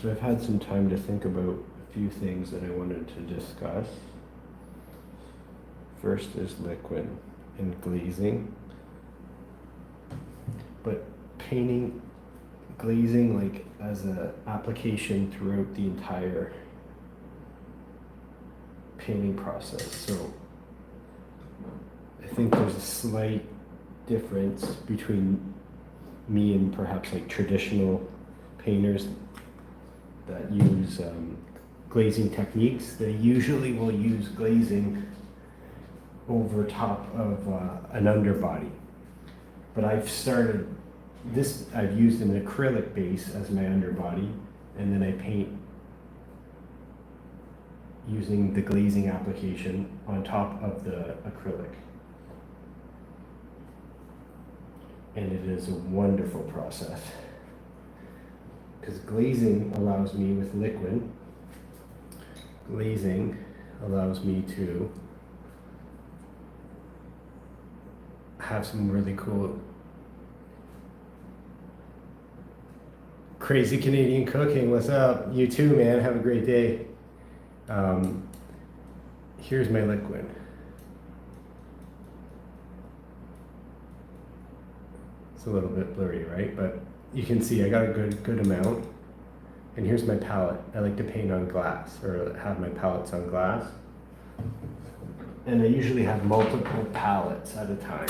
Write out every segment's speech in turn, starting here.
So I've had some time to think about a few things that I wanted to discuss. First is Liquin and glazing. But painting, glazing like as an application throughout the entire painting process. So I think there's a slight difference between me and perhaps like traditional painters that use glazing techniques. They usually will use glazing over top of an underbody. But I've started this, I've used an acrylic base as my underbody, and then I paint using the glazing application on top of the acrylic. And it is a wonderful process. Because glazing allows me with Liquin, glazing allows me to have some really cool crazy Canadian cooking. What's up? You too, man. Have a great day. Here's my Liquin. It's a little bit blurry, right? But you can see I got a good amount. And here's my palette. I like to paint on glass, or have my palettes on glass. And I usually have multiple palettes at a time.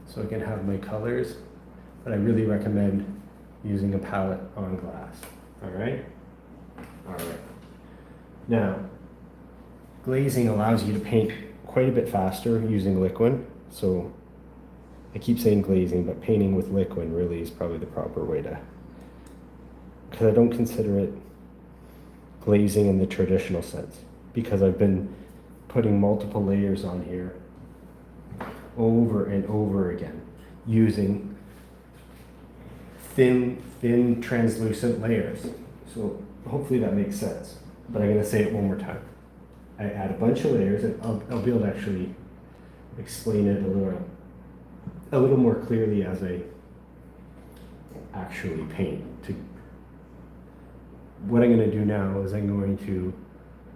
So I can have my colors, but I really recommend using a palette on glass. All right? All right. Now, glazing allows you to paint quite a bit faster using Liquin. So I keep saying glazing, but painting with Liquin really is probably the proper way to, because I don't consider it glazing in the traditional sense, because I've been putting multiple layers on here over and over again using thin translucent layers. So hopefully that makes sense, but I'm going to say it one more time. I add a bunch of layers, and I'll be able to actually explain it a little more clearly as I actually paint. What I'm going to do now is I'm going to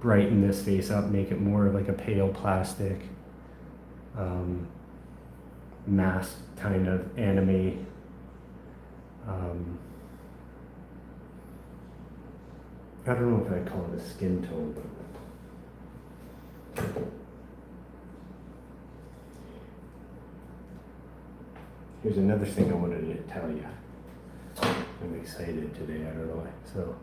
brighten this face up, make it more like a pale plastic, mask kind of anime. I don't know if I'd call it a skin tone, but here's another thing I wanted to tell you. I'm excited today, I don't know why. So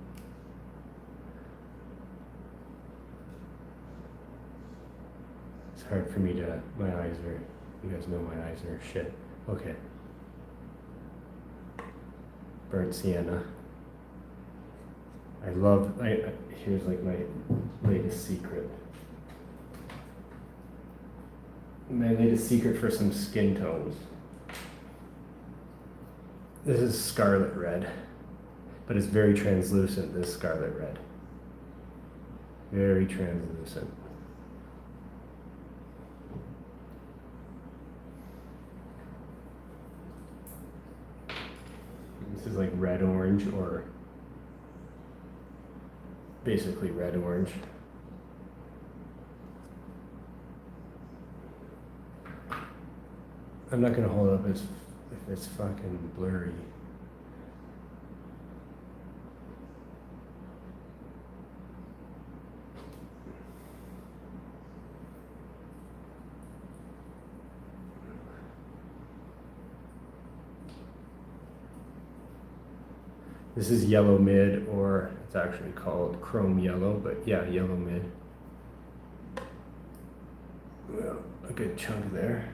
it's hard for me to, my eyes are, you guys know my eyes are shit. Okay. Burnt sienna. I love, here's like my latest secret. My latest secret for some skin tones. This is scarlet red, but it's very translucent, this scarlet red. Very translucent. This is like red orange, or basically red orange. I'm not gonna hold up if it's fucking blurry. This is yellow mid, or it's actually called chrome yellow, but yeah, yellow mid. Well, a good chunk there.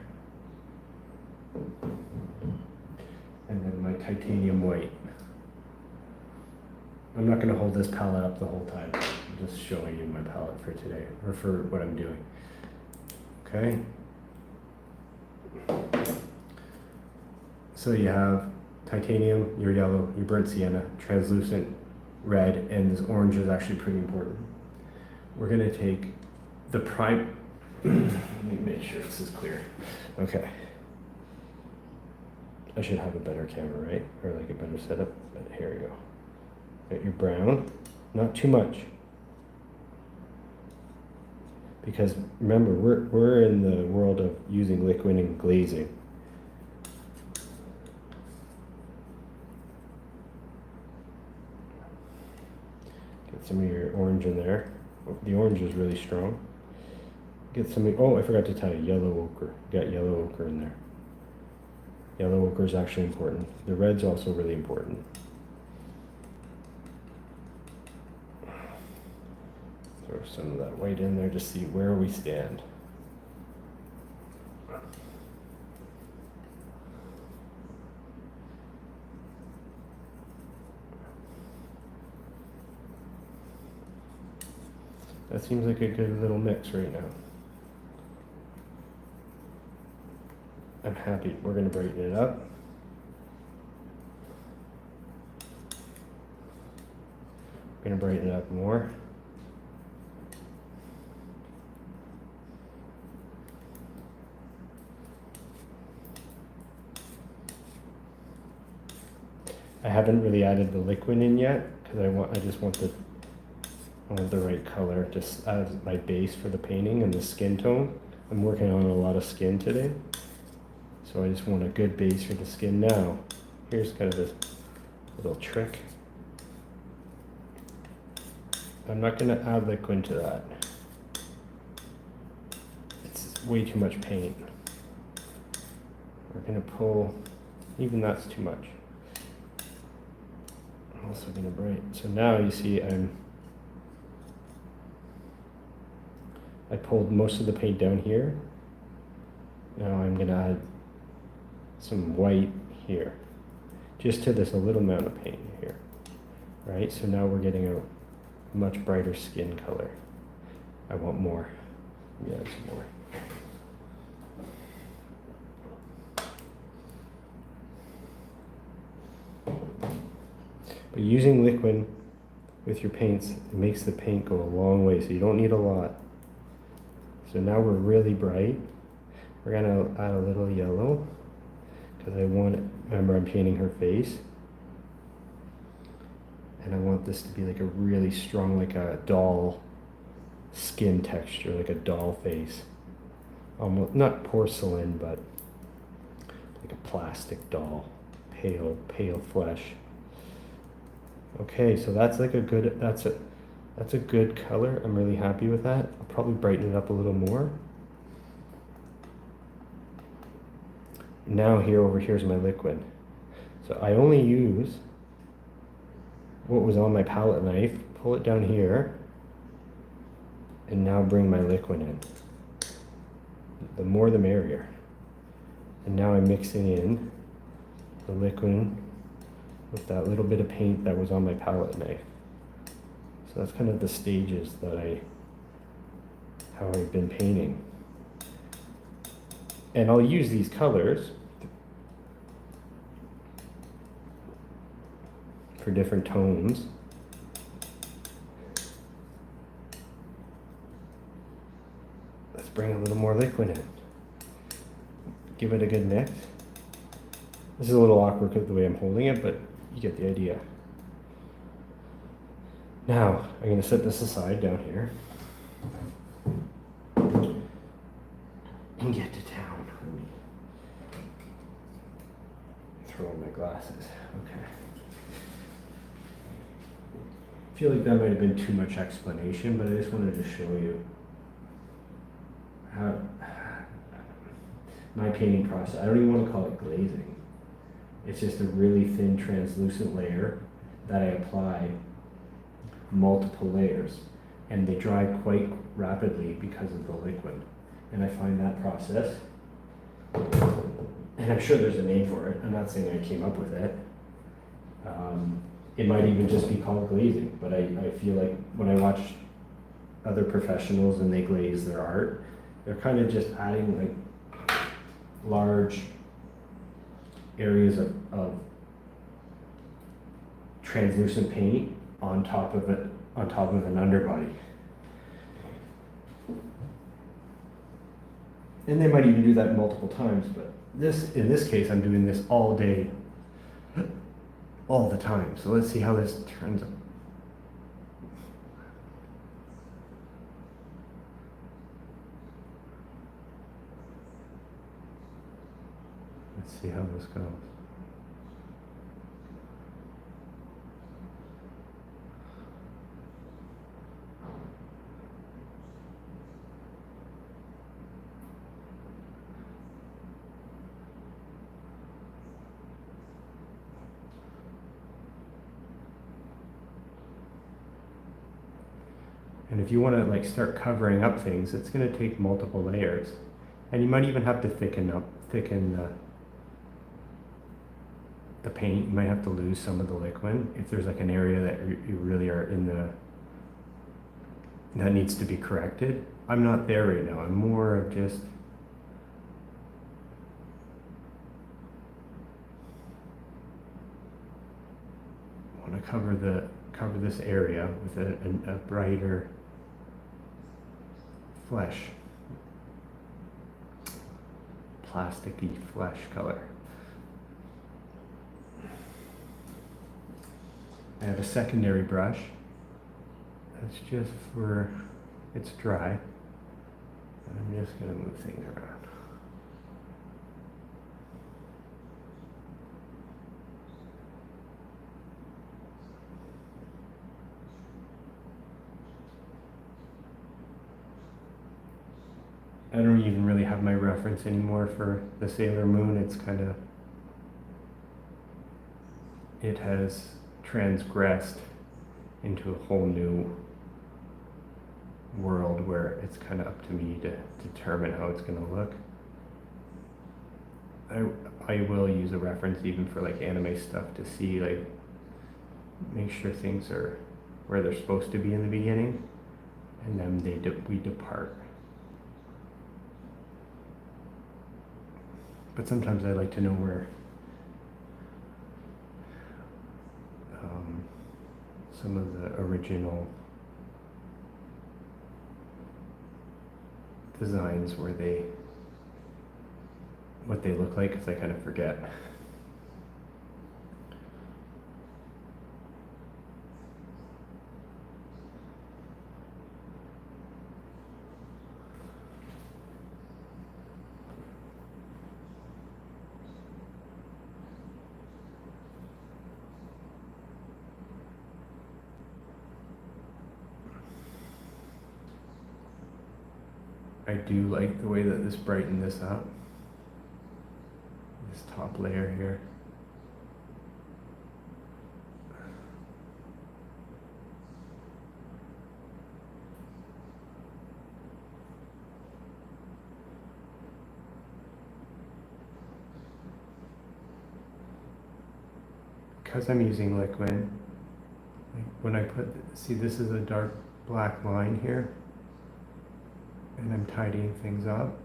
And then my titanium white. I'm not going to hold this palette up the whole time. I'm just showing you my palette for today, or for what I'm doing. Okay. So you have titanium, your yellow, your burnt sienna, translucent red, and this orange is actually pretty important. We're going to take the prime. Let me make sure this is clear. Okay. I should have a better camera, right? Or like a better setup, but here we go. Get your brown, not too much. Because remember, we're in the world of using liquid and glazing. Get some of your orange in there. The orange is really strong. Get some, oh, I forgot to tell you, yellow ochre. Got yellow ochre in there. Yellow ochre is actually important. The red's also really important. Throw some of that white in there to see where we stand. That seems like a good little mix right now. I'm happy. We're going to brighten it up. We're going to brighten it up more. I haven't really added the liquid in yet because I just want the right color just as my base for the painting and the skin tone. I'm working on a lot of skin today, so I just want a good base for the skin. Now, here's kind of this little trick. I'm not going to add liquid to that. It's way too much paint. We're going to pull, even that's too much. I'm also going to brighten. So now you see I pulled most of the paint down here. Now I'm going to add some white here, just to this a little amount of paint here, right? So now we're getting a much brighter skin color. I want more. Yeah, some more. But using liquid with your paints, it makes the paint go a long way, so you don't need a lot. So now we're really bright. We're gonna add a little yellow, because I want it, remember I'm painting her face. And I want this to be like a really strong, like a doll skin texture, like a doll face. Almost, not porcelain, but like a plastic doll, pale flesh. Okay, so that's like a good, that's a good color. I'm really happy with that. I'll probably brighten it up a little more. Now here's my liquid. So I only use what was on my palette knife, pull it down here, and now bring my liquid in. The more the merrier. And now I'm mixing in the liquid with that little bit of paint that was on my palette knife. So that's kind of the stages that how I've been painting. And I'll use these colors for different tones. Let's bring a little more liquid in. Give it a good mix. This is a little awkward because of the way I'm holding it, but you get the idea. Now, I'm going to set this aside down here and get to town. Let me throw on my glasses. Okay. I feel like that might have been too much explanation, but I just wanted to show you how my painting process. I don't even want to call it glazing. It's just a really thin translucent layer that I apply multiple layers, and they dry quite rapidly because of the liquid. And I find that process, and I'm sure there's a name for it. I'm not saying I came up with it. It might even just be called glazing, but I feel like when I watch other professionals and they glaze their art, they're kind of just adding like large areas of translucent paint on top of it, on top of an underbody. And they might even do that multiple times, but in this case, I'm doing this all day all the time. So let's see how this turns out. Let's see how this goes. And if you want to like start covering up things, it's going to take multiple layers. And you might even have to thicken the paint. You might have to lose some of the liquid if there's like an area that you really are in that needs to be corrected. I'm not there right now. I'm more of just want to cover this area with a brighter flesh, plasticky flesh color. I have a secondary brush. That's just for, it's dry. And I'm just going to move things around. I don't even really have my reference anymore for the Sailor Moon. It's kind of, it has transgressed into a whole new world where it's kind of up to me to determine how it's going to look. I will use a reference even for like anime stuff to see, like, make sure things are where they're supposed to be in the beginning, and then we depart. But sometimes I like to know where some of the original designs what they look like, because I kind of forget. I do like the way that this brightened this up. This top layer here. Because I'm using Liquin, like when I see this is a dark black line here, and I'm tidying things up,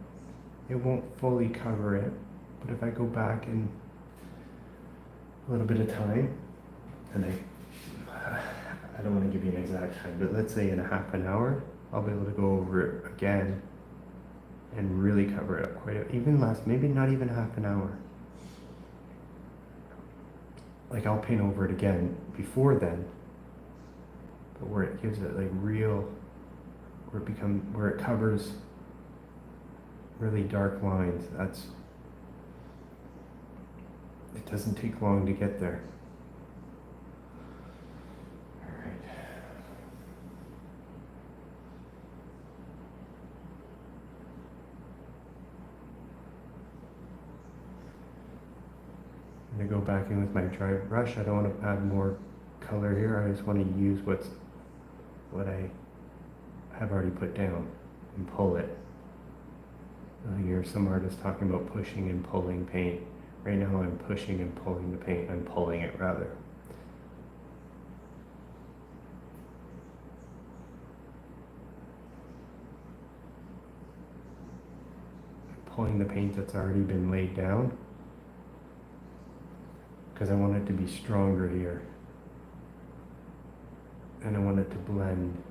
it won't fully cover it, but if I go back in a little bit of time, and I don't want to give you an exact time, but let's say in a half an hour, I'll be able to go over it again and really cover it up even less, maybe not even half an hour. Like I'll paint over it again before then, but where it gives it like real, where it covers really dark lines. It doesn't take long to get there. All right. I'm gonna go back in with my dry brush. I don't want to add more color here. I just want to use what I have already put down and pull it. You hear some artists talking about pushing and pulling paint. Right now I'm pushing and pulling the paint. I'm pulling it rather. Pulling the paint that's already been laid down, because I want it to be stronger here. And I want it to blend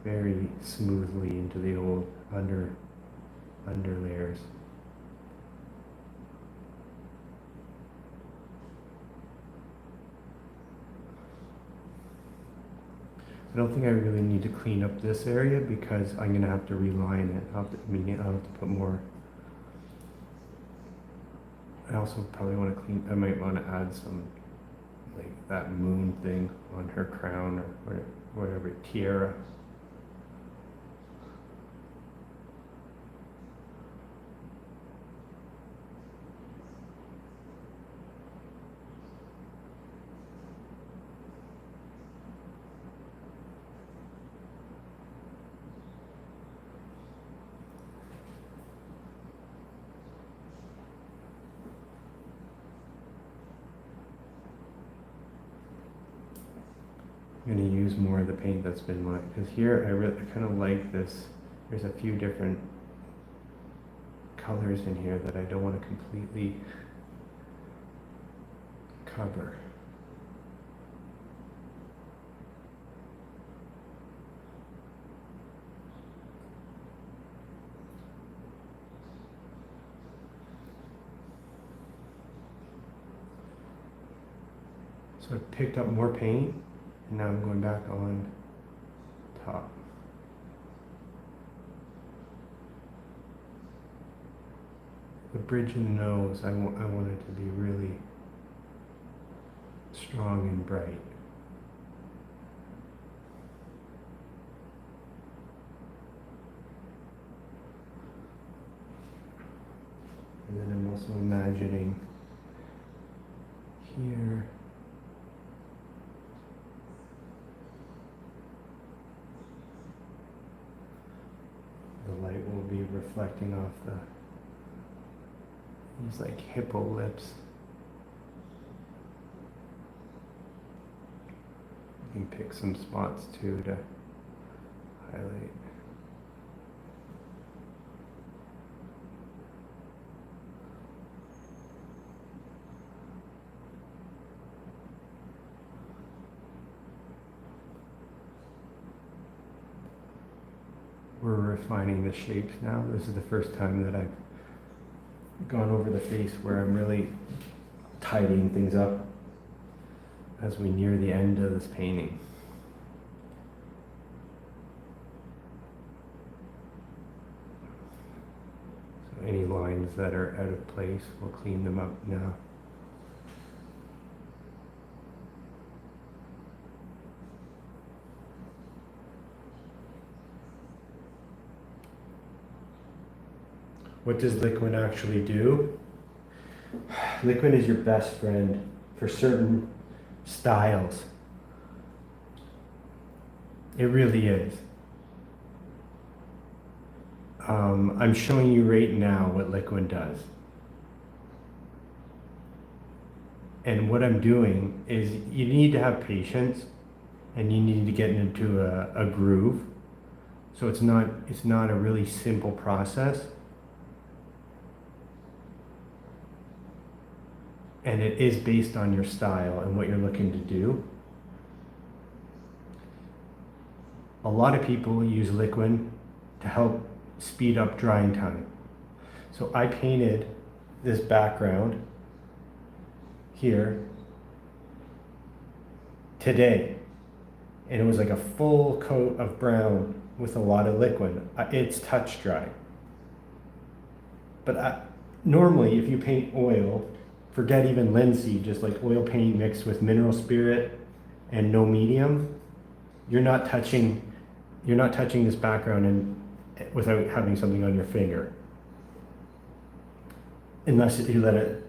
very smoothly into the old under layers. I don't think I really need to clean up this area because I'm gonna have to reline it. I'll have to put more. I also probably want to clean, I might want to add some, like that moon thing on her crown or whatever, tiara. I'm going to use more of the paint that's been wet, because here I kind of like this. There's a few different colors in here that I don't want to completely cover. So I picked up more paint. And now I'm going back on top. The bridge and nose, I want it to be really strong and bright. And then I'm also imagining here. The light will be reflecting off these like hippo lips. You can pick some spots too to highlight. We're refining the shapes now. This is the first time that I've gone over the face where I'm really tidying things up as we near the end of this painting. So any lines that are out of place, we'll clean them up now. What does Liquin actually do? Liquin is your best friend for certain styles. It really is. I'm showing you right now what Liquin does. And what I'm doing is you need to have patience and you need to get into a groove. So it's not a really simple process. And it is based on your style and what you're looking to do. A lot of people use Liquin to help speed up drying time. So I painted this background here today, and it was like a full coat of brown with a lot of Liquin. It's touch dry. But normally if you paint oil, forget even linseed, just like oil paint mixed with mineral spirit and no medium, you're not touching this background without having something on your finger. Unless you let it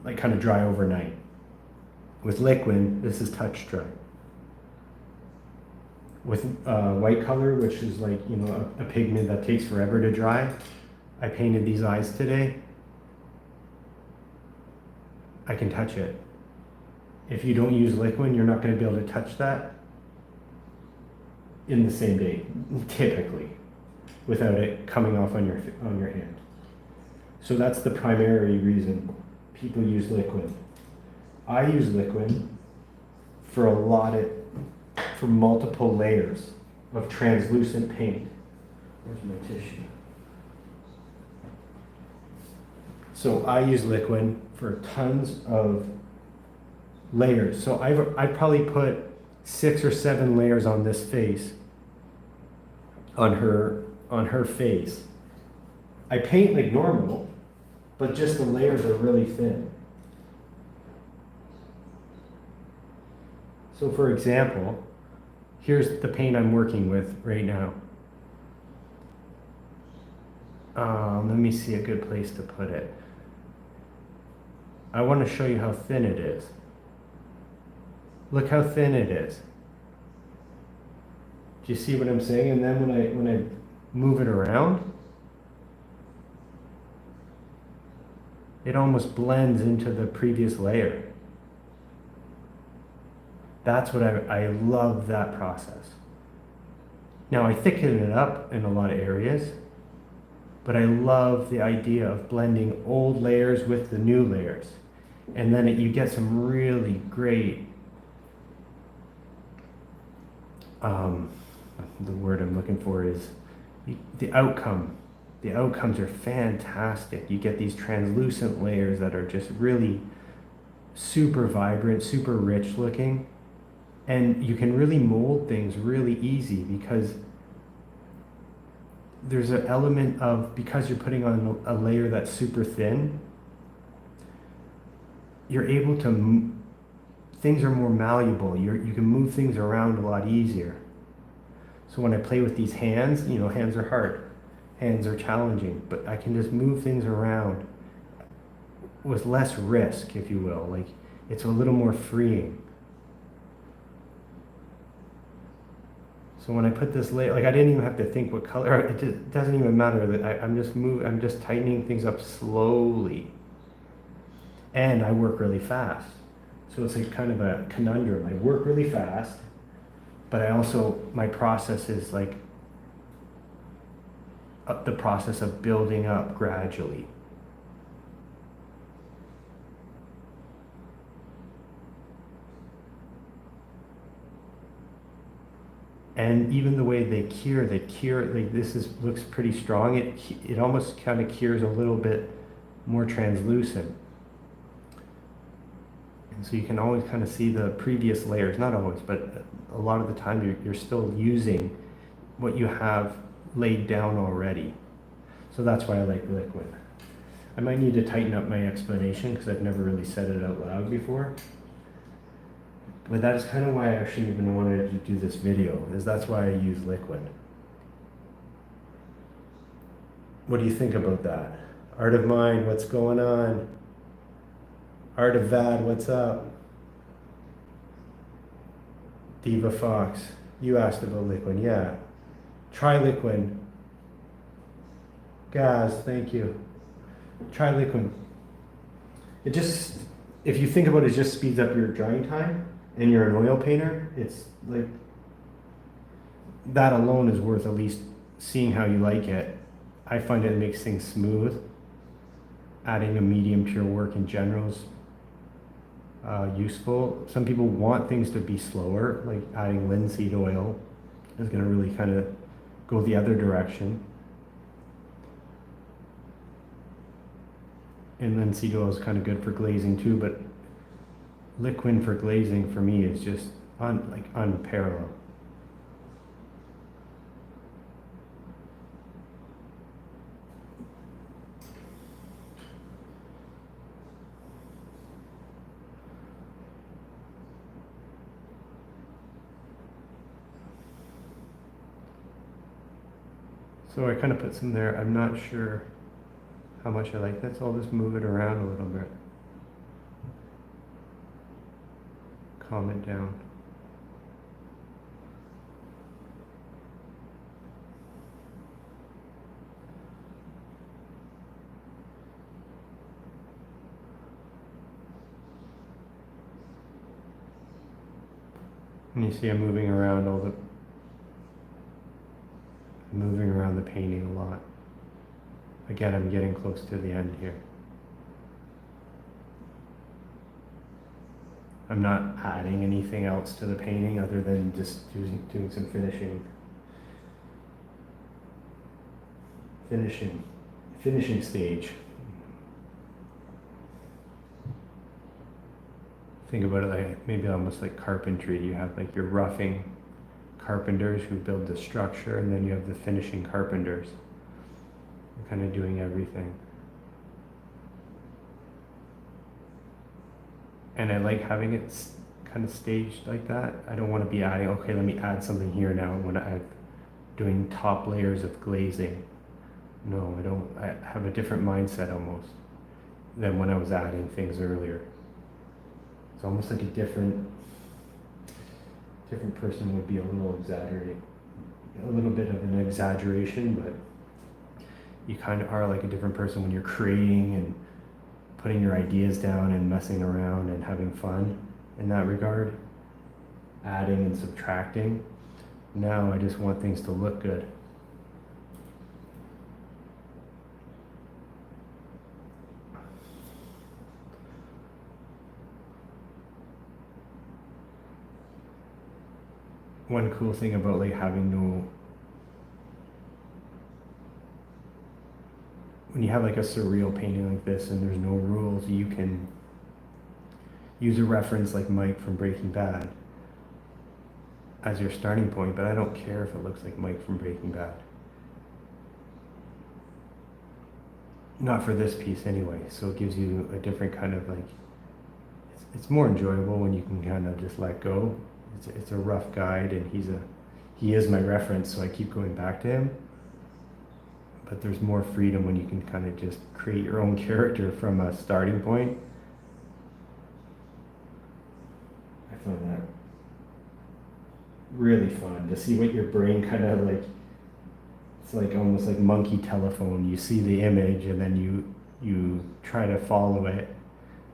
like kind of dry overnight. With Liquin, this is touch dry. With white color, which is like, you know, a pigment that takes forever to dry, I painted these eyes today. I can touch it. If you don't use Liquin, you're not going to be able to touch that in the same day, typically, without it coming off on your hand. So that's the primary reason people use Liquin. I use Liquin for multiple layers of translucent paint. Where's my tissue? So I use Liquin for tons of layers. So I probably put 6 or 7 layers on this face, on her face. I paint like normal, but just the layers are really thin. So for example, here's the paint I'm working with right now. Let me see a good place to put it. I want to show you how thin it is. Look how thin it is. Do you see what I'm saying? And then when I move it around, it almost blends into the previous layer. That's what I love that process. Now I thicken it up in a lot of areas, but I love the idea of blending old layers with the new layers. And then you get some really great, the word I'm looking for is the outcome. The outcomes are fantastic. You get these translucent layers that are just really super vibrant, super rich looking. And you can really mold things really easy because there's an element of, because you're putting on a layer that's super thin, you're able to, things are more malleable. You can move things around a lot easier. So when I play with these hands, you know, hands are hard. Hands are challenging, but I can just move things around with less risk, if you will. Like, it's a little more freeing. So when I put this layer, like I didn't even have to think what color, it doesn't even matter that I'm just tightening things up slowly. And I work really fast. So it's like kind of a conundrum. I work really fast, but I also, my process is like the process of building up gradually. And even the way they cure, like looks pretty strong. It almost kind of cures a little bit more translucent. And so you can always kind of see the previous layers, not always, but a lot of the time you're still using what you have laid down already. So that's why I like Liquin. I might need to tighten up my explanation because I've never really said it out loud before. But that is kind of why I actually even wanted to do this video, is that's why I use Liquin. What do you think about that? Art of Mind, what's going on? Art of Vad, what's up? Diva Fox, you asked about Liquin, yeah. Try Liquin. Gaz, thank you. Try Liquin. It just, if you think about it, it just speeds up your drying time. And you're an oil painter, it's like, that alone is worth at least seeing how you like it. I find it makes things smooth. Adding a medium pure work in general is useful. Some people want things to be slower, like adding linseed oil is going to really kind of go the other direction. And linseed oil is kind of good for glazing too, but Liquin for glazing for me is just unparalleled. So I kind of put some there. I'm not sure how much I like that, so I'll just move it around a little bit. Calm it down. And you see I'm moving around the painting a lot. Again, I'm getting close to the end here. I'm not adding anything else to the painting other than just doing some finishing stage. Think about it like maybe almost like carpentry. You have like your roughing carpenters who build the structure, and then you have the finishing carpenters. They're kind of doing everything. And I like having it kind of staged like that. I don't want to be adding, okay, let me add something here now when I'm doing top layers of glazing. No, I don't. I have a different mindset almost than when I was adding things earlier. It's almost like a different person would be a little exaggerating, a little bit of an exaggeration, but you kind of are like a different person when you're creating and putting your ideas down and messing around and having fun in that regard, adding and subtracting. Now I just want things to look good. One cool thing about like having no, when you have like a surreal painting like this and there's no rules, you can use a reference like Mike from Breaking Bad as your starting point, but I don't care if it looks like Mike from Breaking Bad. Not for this piece anyway, so it gives you a different kind of like, it's more enjoyable when you can kind of just let go. It's a rough guide, and he is my reference, so I keep going back to him. But there's more freedom when you can kind of just create your own character from a starting point. I find that really fun to see what your brain kind of like, it's like almost like monkey telephone. You see the image and then you try to follow it,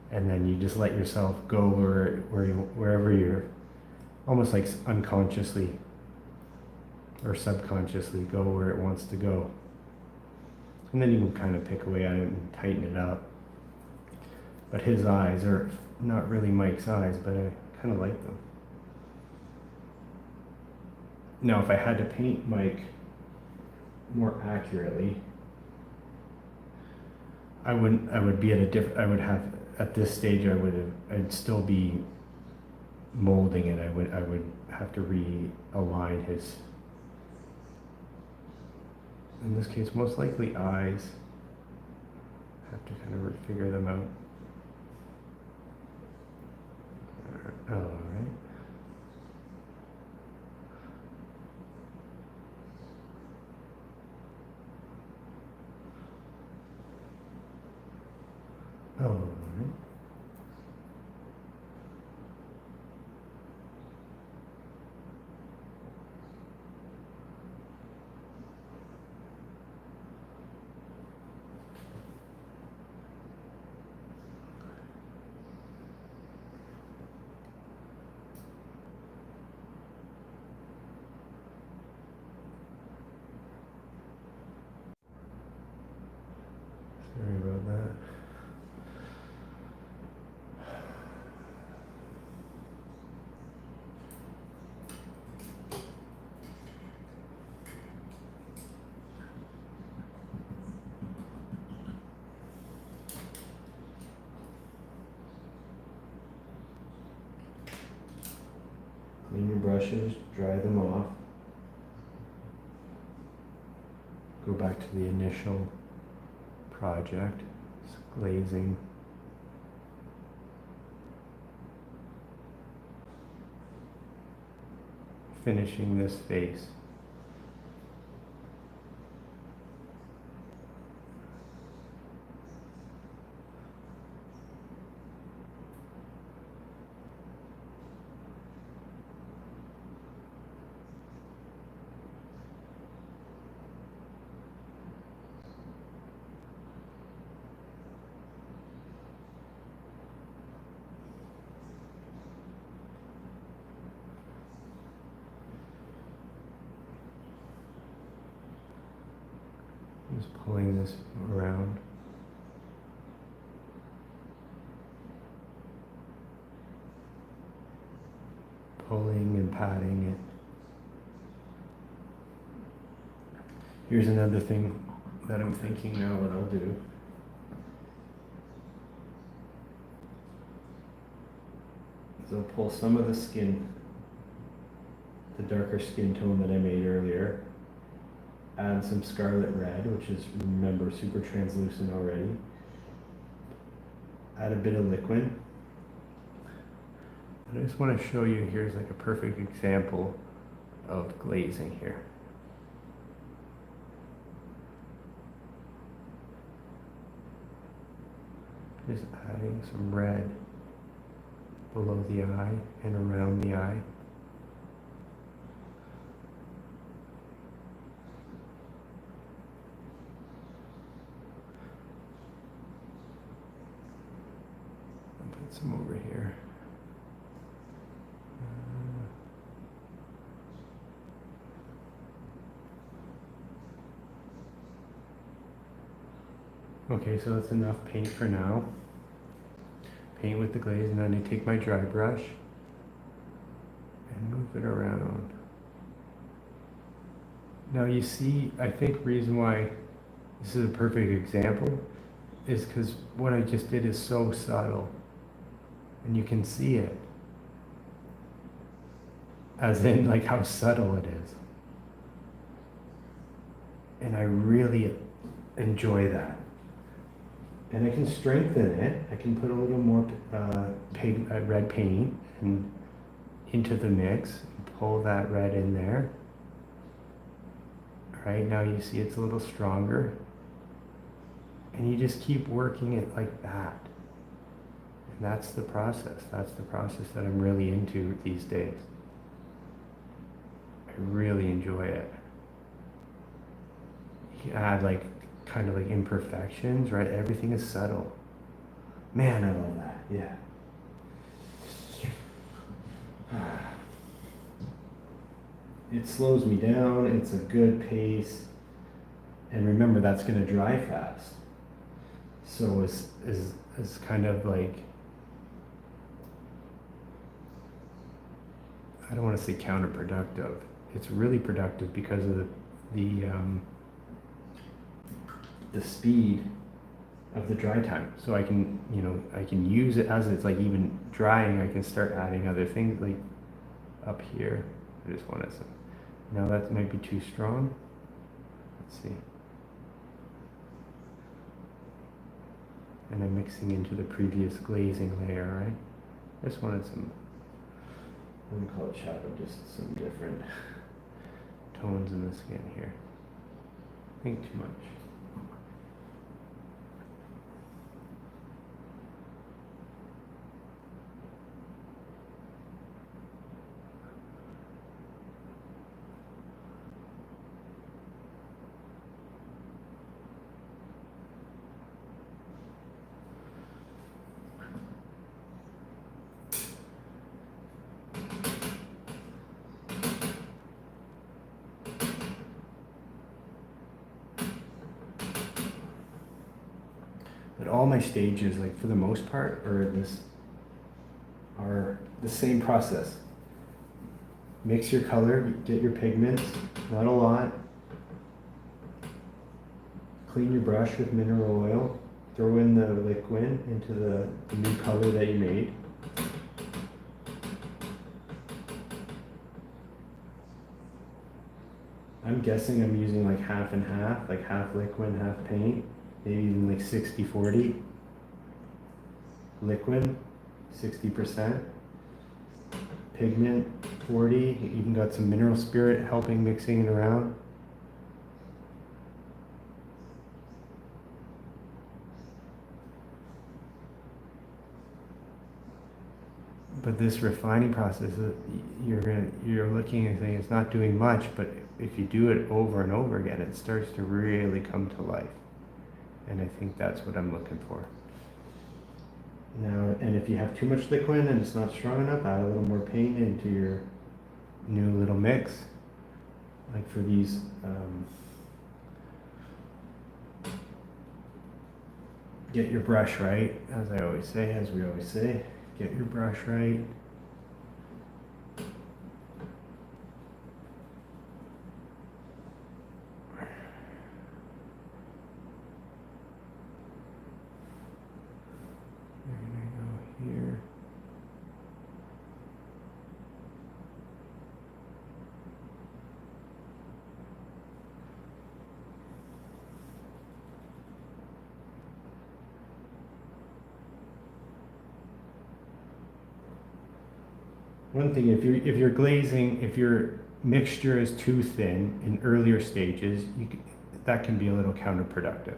and then you just let yourself go wherever you're, almost like unconsciously or subconsciously go where it wants to go. And then you can kind of pick away at it and tighten it up. But his eyes are not really Mike's eyes, but I kind of like them. Now, if I had to paint Mike more accurately, I would be at a different, I would have, at this stage, I'd still be molding it. I would have to realign his, in this case, most likely eyes. Have to kind of figure them out. All right. All right. Sorry about that. Clean your brushes, dry them off. Go back to the initial project, glazing. Finishing this face. Just pulling this around. Pulling and patting it. Here's another thing that I'm thinking now what I'll do. So I'll pull some of the skin, the darker skin tone that I made earlier, add some scarlet red, which is, remember, super translucent already. Add a bit of liquid. I just want to show you, here's like a perfect example of glazing here. Just adding some red below the eye and around the eye. I'll put some over here. Okay, so that's enough paint for now. Paint with the glaze, and then I take my dry brush and move it around. Now you see, I think reason why this is a perfect example is because what I just did is so subtle, and you can see it. As in, like, how subtle it is. And I really enjoy that. And I can strengthen it. I can put a little more red paint into the mix, and pull that red in there. Right now you see it's a little stronger. And you just keep working it like that. And that's the process. That's the process that I'm really into these days. I really enjoy it. You can add like kind of like imperfections, right? Everything is subtle. Man, I love that. Yeah. It slows me down. It's a good pace. And remember, that's going to dry fast. So it's kind of like, I don't want to say counterproductive. It's really productive because of the speed of the dry time. So I can, I can use it as it's like even drying. I can start adding other things like up here. I just wanted some. Now that might be too strong. Let's see. And I'm mixing into the previous glazing layer, right? I just wanted some, I'm gonna call it shadow, just some different tones in the skin here. I think too much. But all my stages, like for the most part, are the same process. Mix your color, get your pigments, not a lot. Clean your brush with mineral oil. Throw in the liquid into the new color that you made. I'm guessing I'm using like half and half, like half liquid, half paint. Maybe even like 60-40. Liquid, 60%. Pigment, 40. You even got some mineral spirit helping mixing it around. But this refining process, you're looking and saying it's not doing much, but if you do it over and over again, it starts to really come to life. And I think that's what I'm looking for. Now, and if you have too much liquid and it's not strong enough, add a little more paint into your new little mix. Like for these, get your brush right, as I always say, as we always say, get your brush right. Here. One thing, if you're glazing, if your mixture is too thin in earlier stages, that can be a little counterproductive.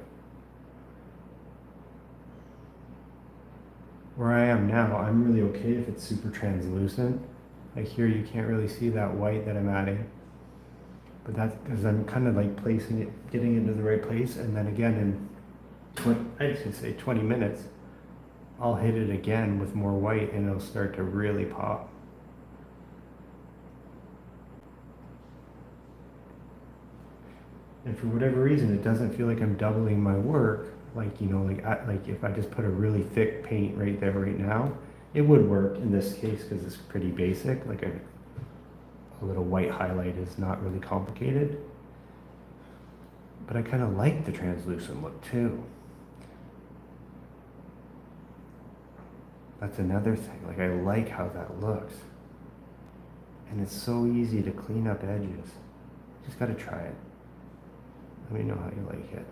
Where I am now, I'm really okay if it's super translucent. Like here, you can't really see that white that I'm adding. But that's because I'm kind of like placing it, getting it into the right place. And then again, I should say 20 minutes, I'll hit it again with more white and it'll start to really pop. And for whatever reason, it doesn't feel like I'm doubling my work. Like, you know, like if I just put a really thick paint right there right now, it would work in this case because it's pretty basic. Like a little white highlight is not really complicated. But I kind of like the translucent look too. That's another thing. Like I like how that looks. And it's so easy to clean up edges. Just gotta try it. Let me know how you like it.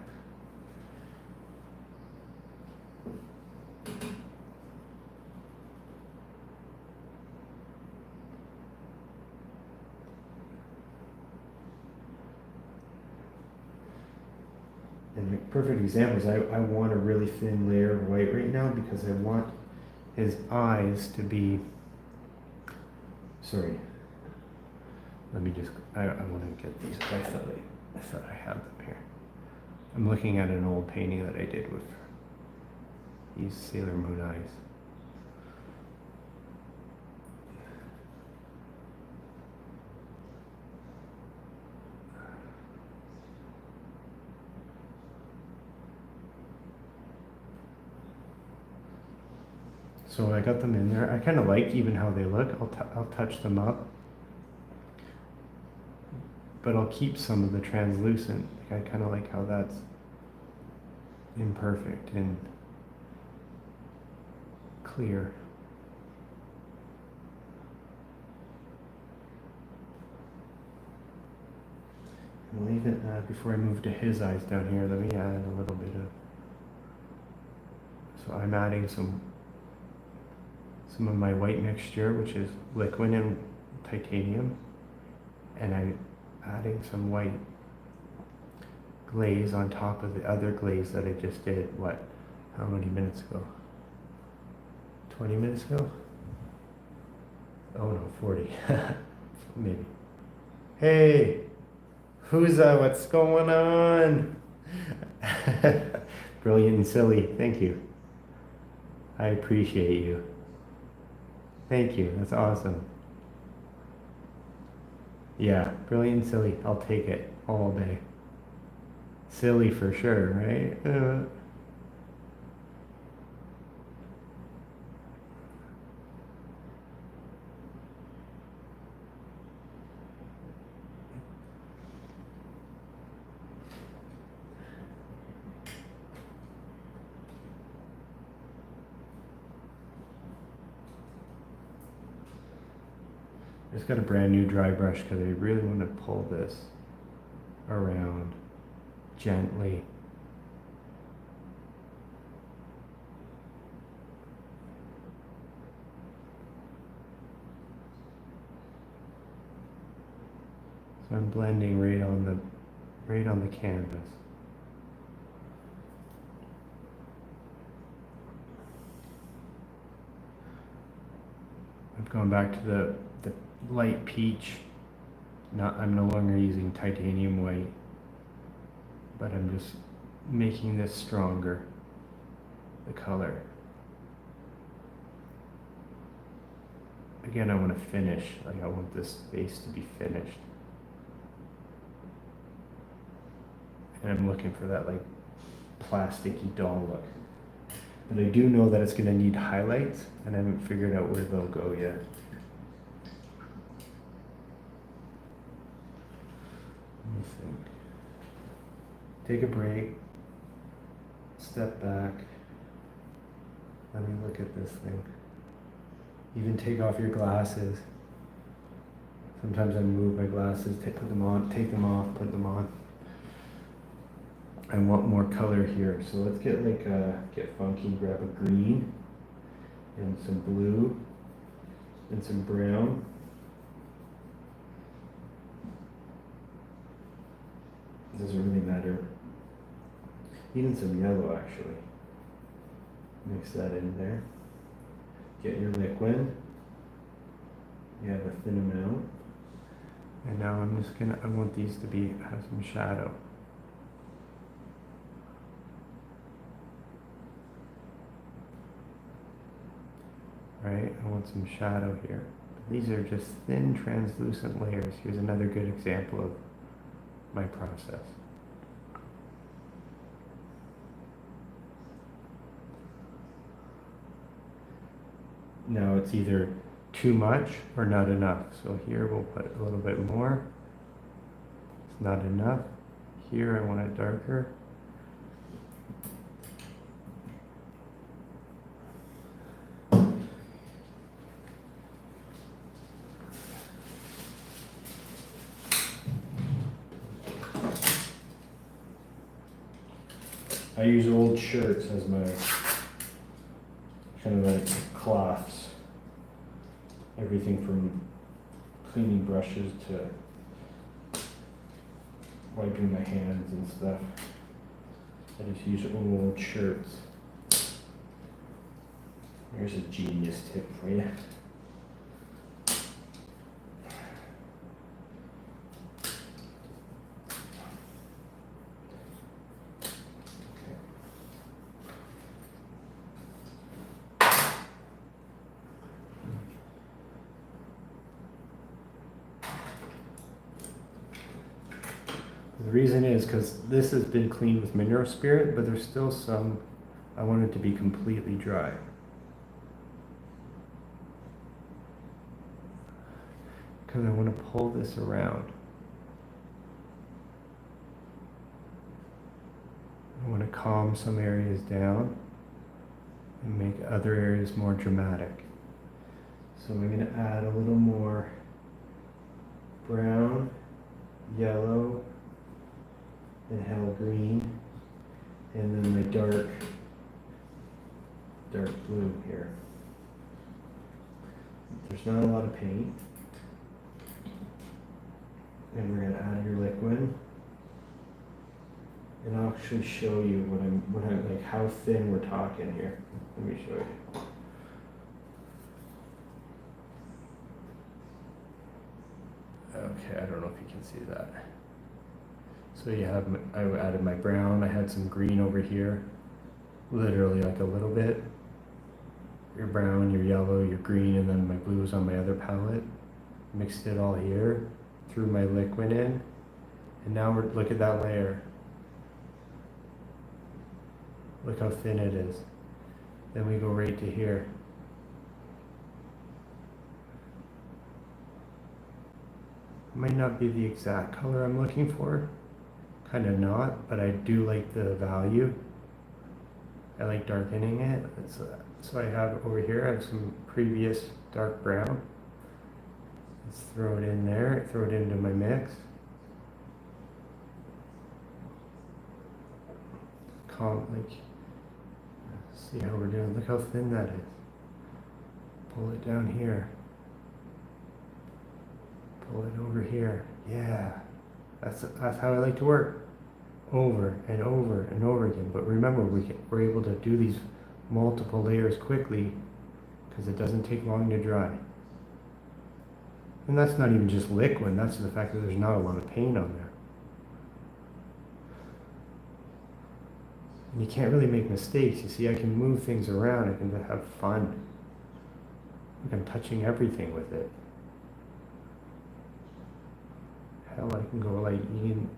And the perfect example is I want a really thin layer of white right now because I want his eyes to be, sorry, let me just, I want to get these, I thought I had them here. I'm looking at an old painting that I did with these Sailor Moon eyes. So I got them in there. I kind of like even how they look. I'll touch them up. But I'll keep some of the translucent. Like I kind of like how that's imperfect and clear. And leave it before I move to his eyes down here. Let me add a little bit of. So I'm adding some of my white mixture, which is Liquin and titanium, and I'm adding some white glaze on top of the other glaze that I just did, how many minutes ago? 20 minutes ago? Oh no, 40. Maybe. Hey, what's going on? Brilliant and silly, thank you. I appreciate you. Thank you, that's awesome. Yeah, brilliant and silly, I'll take it all day. Silly for sure, right? I just got a brand new dry brush because I really want to pull this around gently. So I'm blending right on the canvas. I've gone back to the light peach. I'm no longer using titanium white, but I'm just making this stronger, the color. Again, I want to finish, like I want this face to be finished. And I'm looking for that like plasticky doll look. But I do know that it's going to need highlights, and I haven't figured out where they'll go yet. Let me think. Take a break. Step back. Let me look at this thing. Even take off your glasses. Sometimes I move my glasses, put them on, take them off, put them on. I want more color here, so let's get funky, grab a green and some blue and some brown. Doesn't really matter. Even some yellow actually. Mix that in there. Get your liquid. You have a thin amount. And now I want these to have some shadow. Right, I want some shadow here. These are just thin translucent layers. Here's another good example of my process. Now it's either too much or not enough. So here we'll put a little bit more. It's not enough. Here I want it darker. I use old shirts as my kind of like cloths. Everything from cleaning brushes to wiping my hands and stuff. I just use old shirts. Here's a genius tip for you. The reason is because this has been cleaned with mineral spirit, but there's still some, I want it to be completely dry. Because I want to pull this around. I want to calm some areas down and make other areas more dramatic. So I'm going to add a little more brown, yellow, and hell green, and then my dark blue here. There's not a lot of paint, and we're gonna add your liquid, and I'll actually show you what I'm like how thin we're talking here. Let me show you. Okay, I don't know if you can see that. So you have, I added my brown, I had some green over here, literally like a little bit. Your brown, your yellow, your green, and then my blue was on my other palette. Mixed it all here, threw my liquid in, and now look at that layer. Look how thin it is. Then we go right to here. Might not be the exact color I'm looking for. Kind of not, but I do like the value. I like darkening it. So I have over here, I have some previous dark brown. Let's throw it in there, throw it into my mix. See how we're doing. Look how thin that is. Pull it down here. Pull it over here. Yeah. That's how I like to work, over and over and over again. But remember, we're able to do these multiple layers quickly because it doesn't take long to dry. And that's not even just liquid, that's the fact that there's not a lot of paint on there. And you can't really make mistakes. You see, I can move things around, I can have fun. Like I'm touching everything with it. Hell, I can go like, you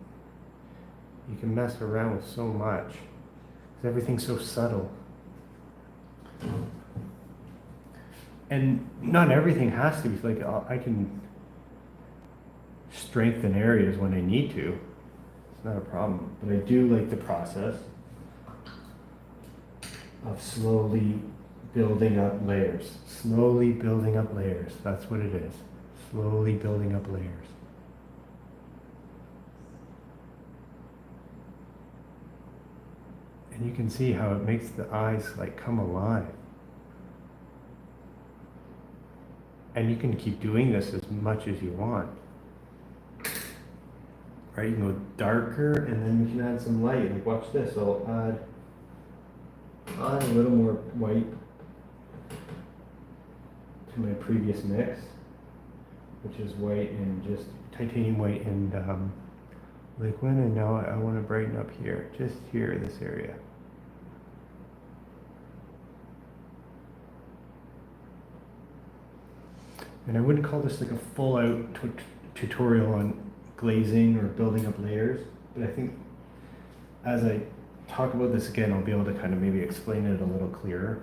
can mess around with so much. Because everything's so subtle. And not everything has to be, like, I can strengthen areas when I need to. It's not a problem. But I do like the process of slowly building up layers. Slowly building up layers. That's what it is. Slowly building up layers. And you can see how it makes the eyes like come alive. And you can keep doing this as much as you want. Right, you can go darker and then you can add some light. Like watch this, I'll add a little more white to my previous mix, which is white and just titanium white and Liquin, and now I want to brighten up here, just here, this area. And I wouldn't call this like a full out tutorial on glazing or building up layers, but I think as I talk about this again, I'll be able to kind of maybe explain it a little clearer.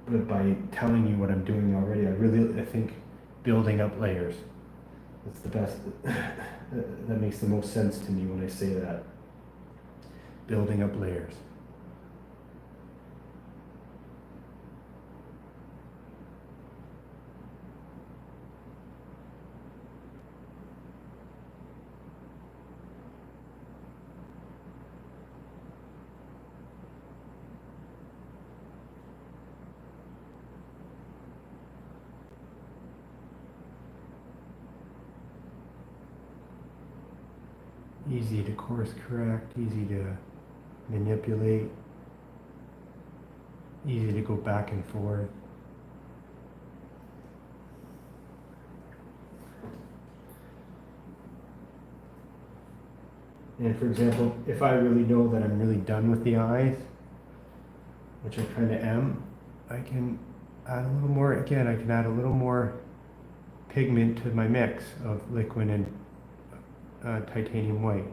But by telling you what I'm doing already, I think building up layers, that's the best, that makes the most sense to me when I say that. Building up layers. Easy to course correct, easy to manipulate, easy to go back and forth. And for example, if I really know that I'm really done with the eyes, which I kind of am, I can add a little more, again, I can add a little more pigment to my mix of Liquin and titanium white.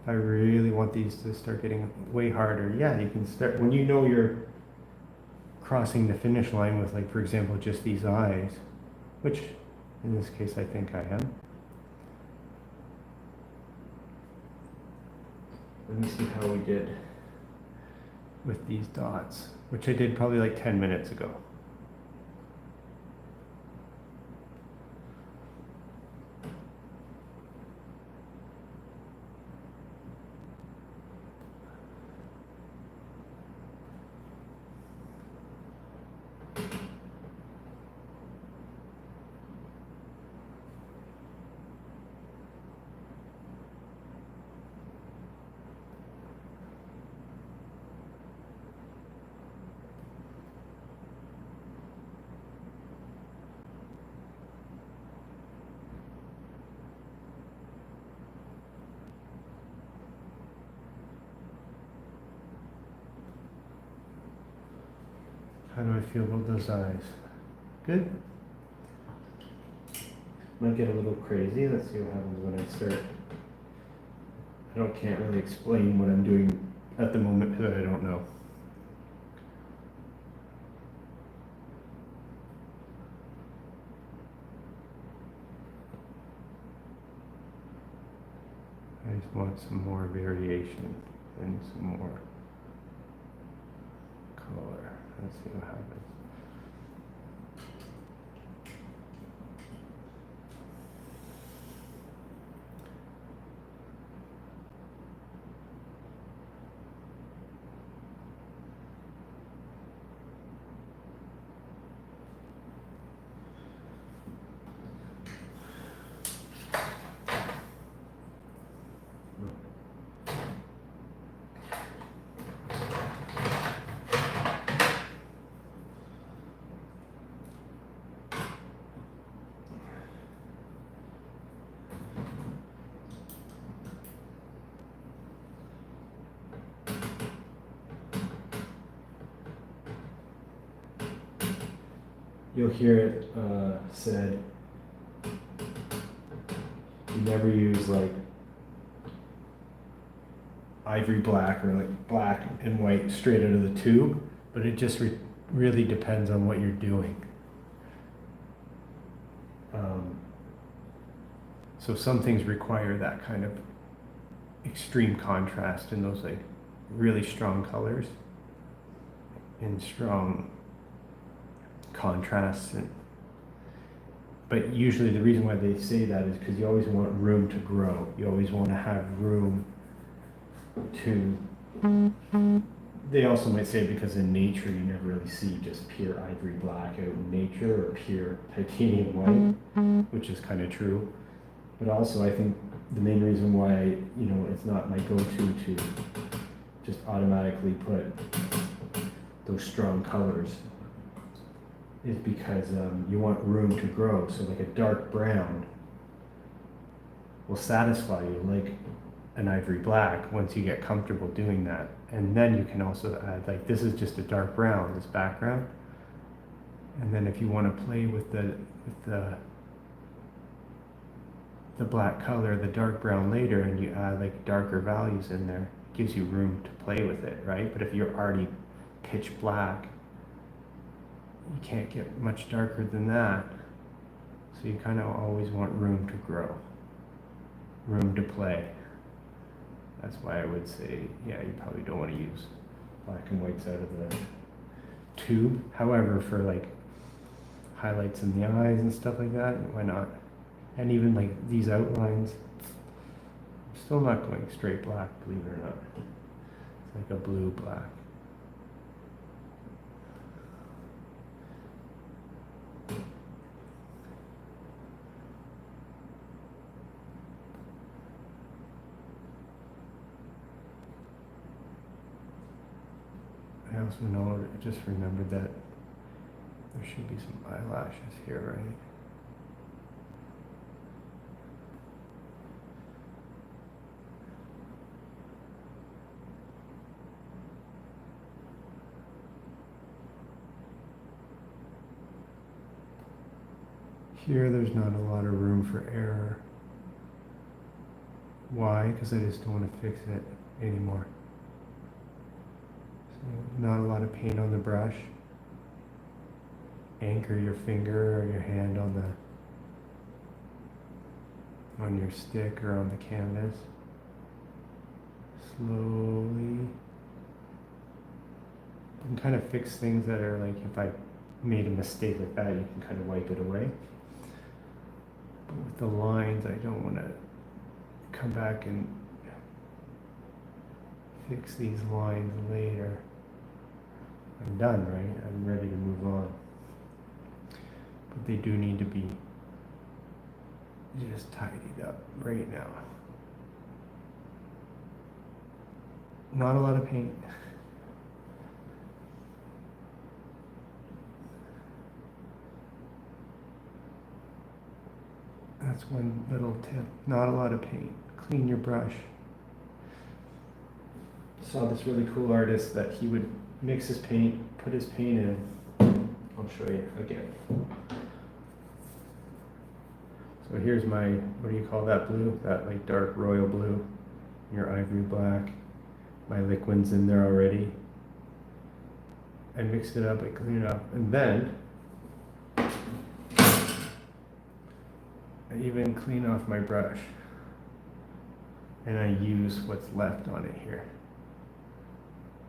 If I really want these to start getting way harder, yeah, you can start, when you know you're crossing the finish line with, like, for example, just these eyes, which in this case I think I am. Let me see how we did with these dots, which I did probably like 10 minutes ago. How do I feel about those eyes? Good? Might get a little crazy. Let's see what happens when I start. Can't really explain what I'm doing at the moment because I don't know. I just want some more variation and some more color. Let's see what happens. You'll hear it said, you never use like ivory black or like black and white straight out of the tube, but it just really depends on what you're doing. So some things require that kind of extreme contrast in those like really strong colors and strong contrasts, but usually the reason why they say that is because you always want room to grow. You always want to have room to they also might say because in nature you never really see just pure ivory black out in nature or pure titanium white, which is kind of true. But also I think the main reason why, it's not my go-to to just automatically put those strong colors is because you want room to grow. So like a dark brown will satisfy you like an ivory black once you get comfortable doing that. And then you can also add, like, this is just a dark brown, this background. And then if you want to play with the black color, the dark brown later, and you add like darker values in there, it gives you room to play with it, right? But if you're already pitch black, you can't get much darker than that. So you kind of always want room to grow, room to play. That's why I would say, yeah, you probably don't want to use black and whites out of the tube. However, for like highlights in the eyes and stuff like that, why not? And even like these outlines, I'm still not going straight black, believe it or not. It's like a blue black. I also know, I just remembered that there should be some eyelashes here, right? Here, there's not a lot of room for error. Why? Because I just don't want to fix it anymore. So, not a lot of paint on the brush. Anchor your finger or your hand on your stick or on the canvas. Slowly. You can kind of fix things that are like, if I made a mistake like that, you can kind of wipe it away. But with the lines, I don't want to come back and fix these lines later. I'm done, right? I'm ready to move on. But they do need to be just tidied up right now. Not a lot of paint. That's one little tip. Not a lot of paint. Clean your brush. Saw this really cool artist that he would mix his paint, put his paint in. I'll show you again. So here's my, what do you call that blue? That like dark royal blue. Your ivory black. My Liquin's in there already. I mixed it up, I cleaned it up, and then I even clean off my brush. And I use what's left on it here.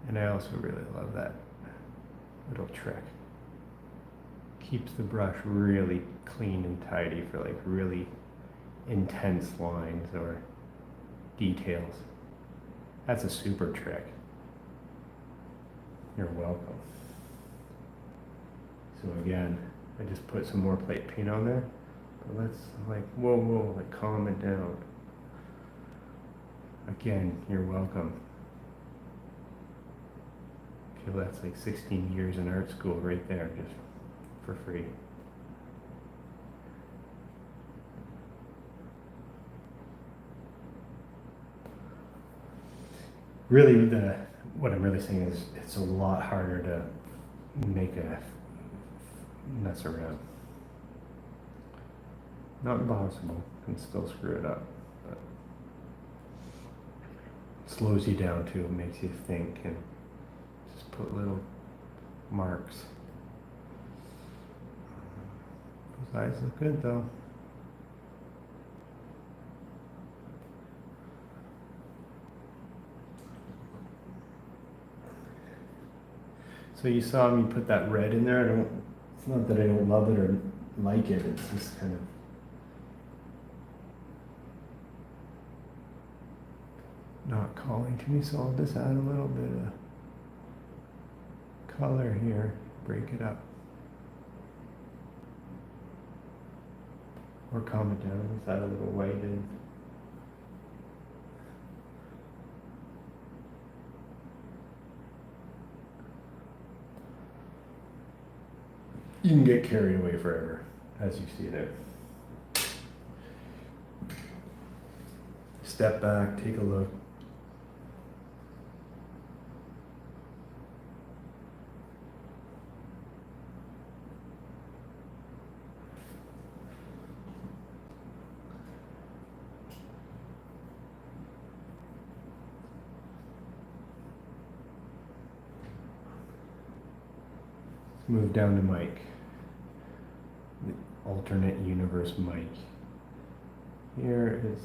And I also really love that little trick. Keeps the brush really clean and tidy for like really intense lines or details. That's a super trick. You're welcome. So again, I just put some more plate paint on there. But let's like, whoa, like calm it down. Again, you're welcome. I feel that's like 16 years in art school right there, just for free. Really, what I'm really saying is it's a lot harder to make a mess around. Not impossible, can still screw it up, but it slows you down too, makes you think and just put little marks. Those eyes look good though. So you saw me put that red in there. It's not that I don't love it or like it, it's just kind of not calling to me, so I'll just add a little bit of color here, break it up. Or calm it down, is that a little whited? You can get carried away forever, as you see there. Step back, take a look. Move down to Mike. The alternate universe Mike. Here is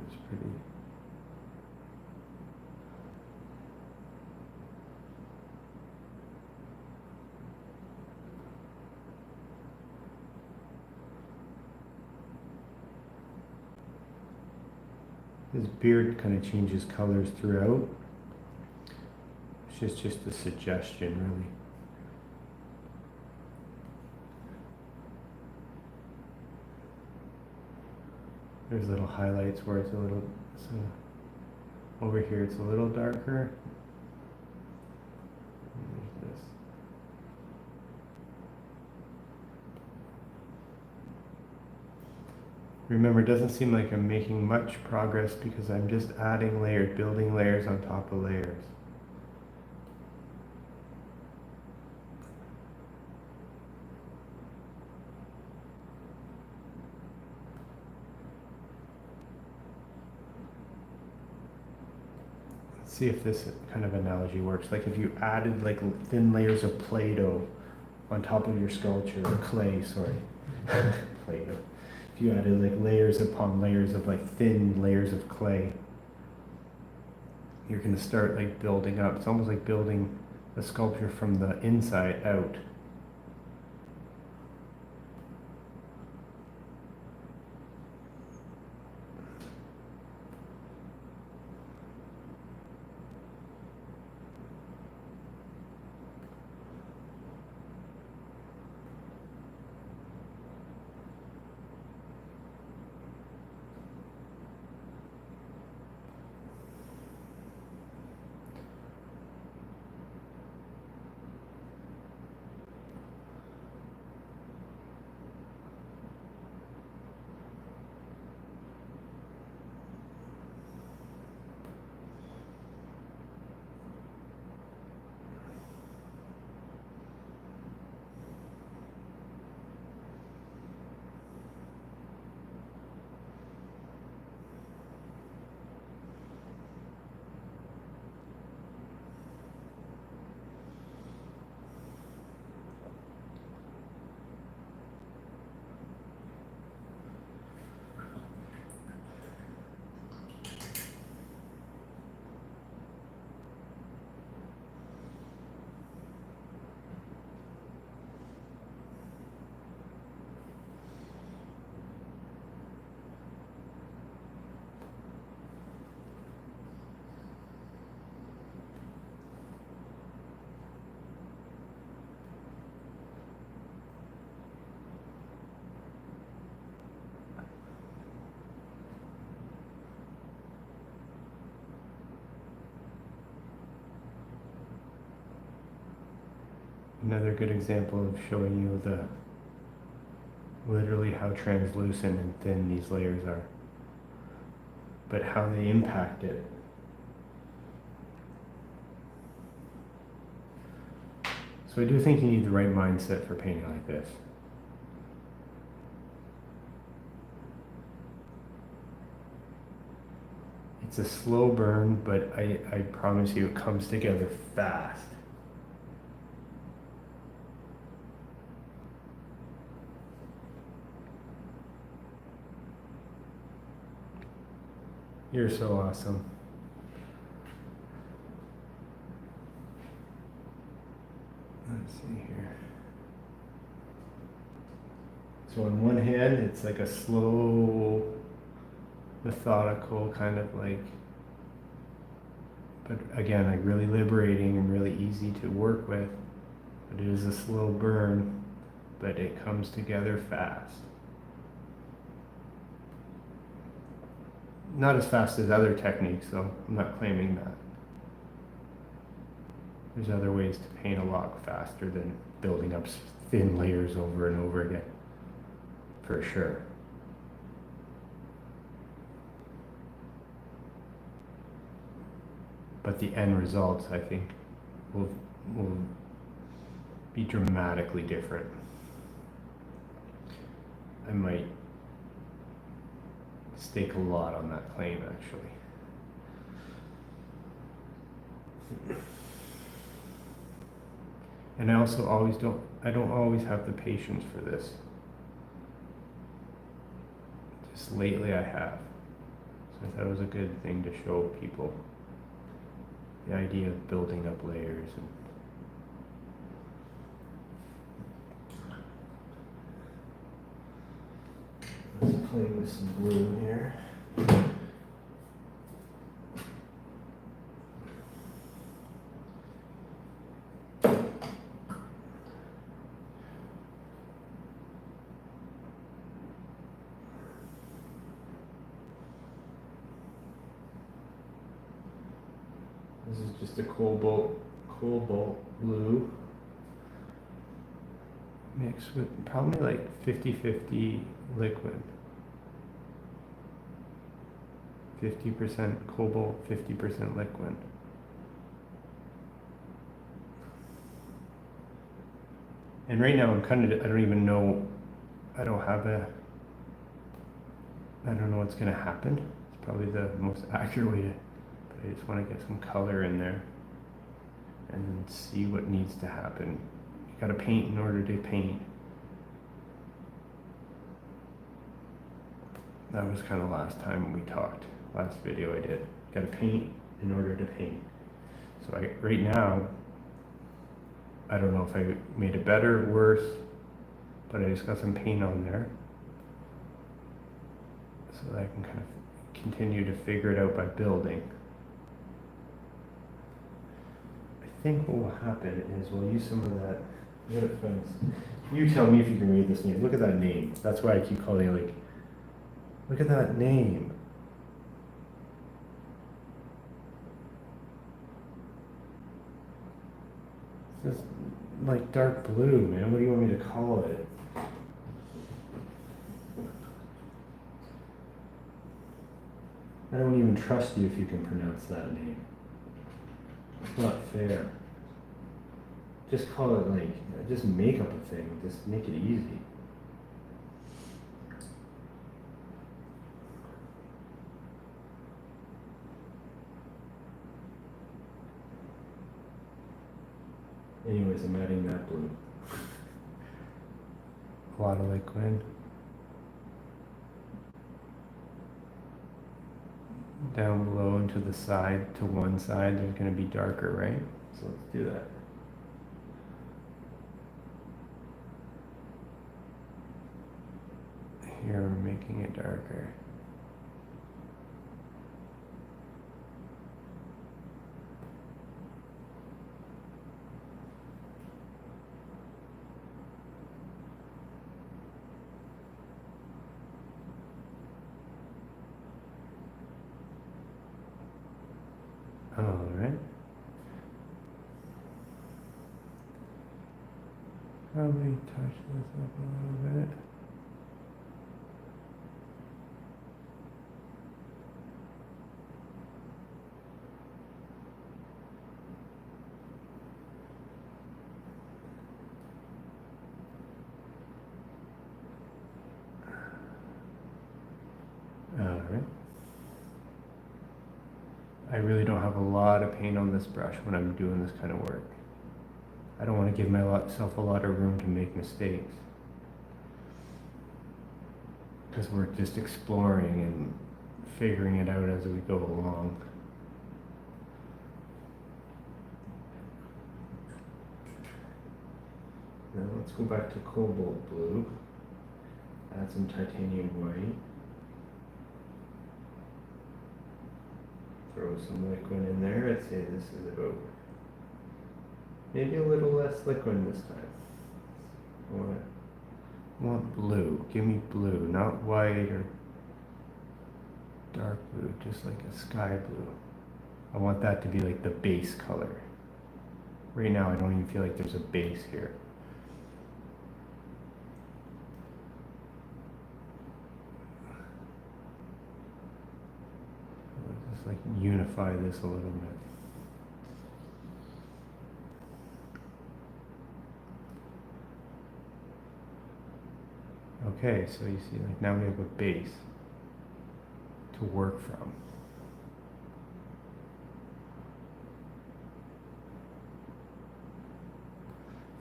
it's pretty. His beard kind of changes colors throughout. It's just a suggestion, really. There's little highlights where it's a little, so over here it's a little darker. There's this. Remember, it doesn't seem like I'm making much progress because I'm just adding layers, building layers on top of layers. See if this kind of analogy works. Like if you added like thin layers of Play-Doh on top of your sculpture, or clay, sorry, Play-Doh. If you added like layers upon layers of like thin layers of clay, you're gonna start like building up. It's almost like building a sculpture from the inside out. Another good example of showing you the literally how translucent and thin these layers are, but how they impact it. So I do think you need the right mindset for painting like this. It's a slow burn, but I promise you it comes together fast. You're so awesome. Let's see here. So on one hand, it's like a slow, methodical kind of like, but again, like really liberating and really easy to work with. But it is a slow burn, but it comes together fast. Not as fast as other techniques though, I'm not claiming that. There's other ways to paint a lot faster than building up thin layers over and over again, for sure. But the end results, I think, will be dramatically different. I might stake a lot on that claim, actually. And I also I don't always have the patience for this. Just lately I have. So I thought it was a good thing to show people. The idea of building up layers and let's play with some blue here. This is just a cobalt blue mixed with probably like 50-50 liquid. 50% cobalt, 50% liquid. And right now I'm kind of, I don't even know, I don't know what's going to happen. It's probably the most accurate way to, but I just want to get some color in there and then see what needs to happen. You got to paint in order to paint. That was kind of last time we talked, last video I did. Got to paint in order to paint. So right now, I don't know if I made it better or worse, but I just got some paint on there so that I can kind of continue to figure it out by building. I think what will happen is we'll use some of that. You tell me if you can read this name. Look at that name. That's why I keep calling it like, look at that name. It's just like dark blue, man. What do you want me to call it? I don't even trust you if you can pronounce that name. It's not fair. Just call it like, just make up a thing. Just make it easy. Anyways, I'm adding that blue. A lot of liquid. Down below and to the side, to one side, they're going to be darker, right? So let's do that. Here we're making it darker. All right. Probably touch this up a little bit. All right. I really don't have a lot of paint on this brush when I'm doing this kind of work. I don't want to give myself a lot of room to make mistakes. Because we're just exploring and figuring it out as we go along. Now let's go back to cobalt blue. Add some titanium white. Throw some liquid in there. I'd say this is about Maybe a little less liquid this time. I want blue. Give me blue, not white or dark blue, just like a sky blue. I want that to be like the base color. Right now I don't even feel like there's a base here. I'll just like unify this a little bit. Okay, so you see, like now we have a base to work from.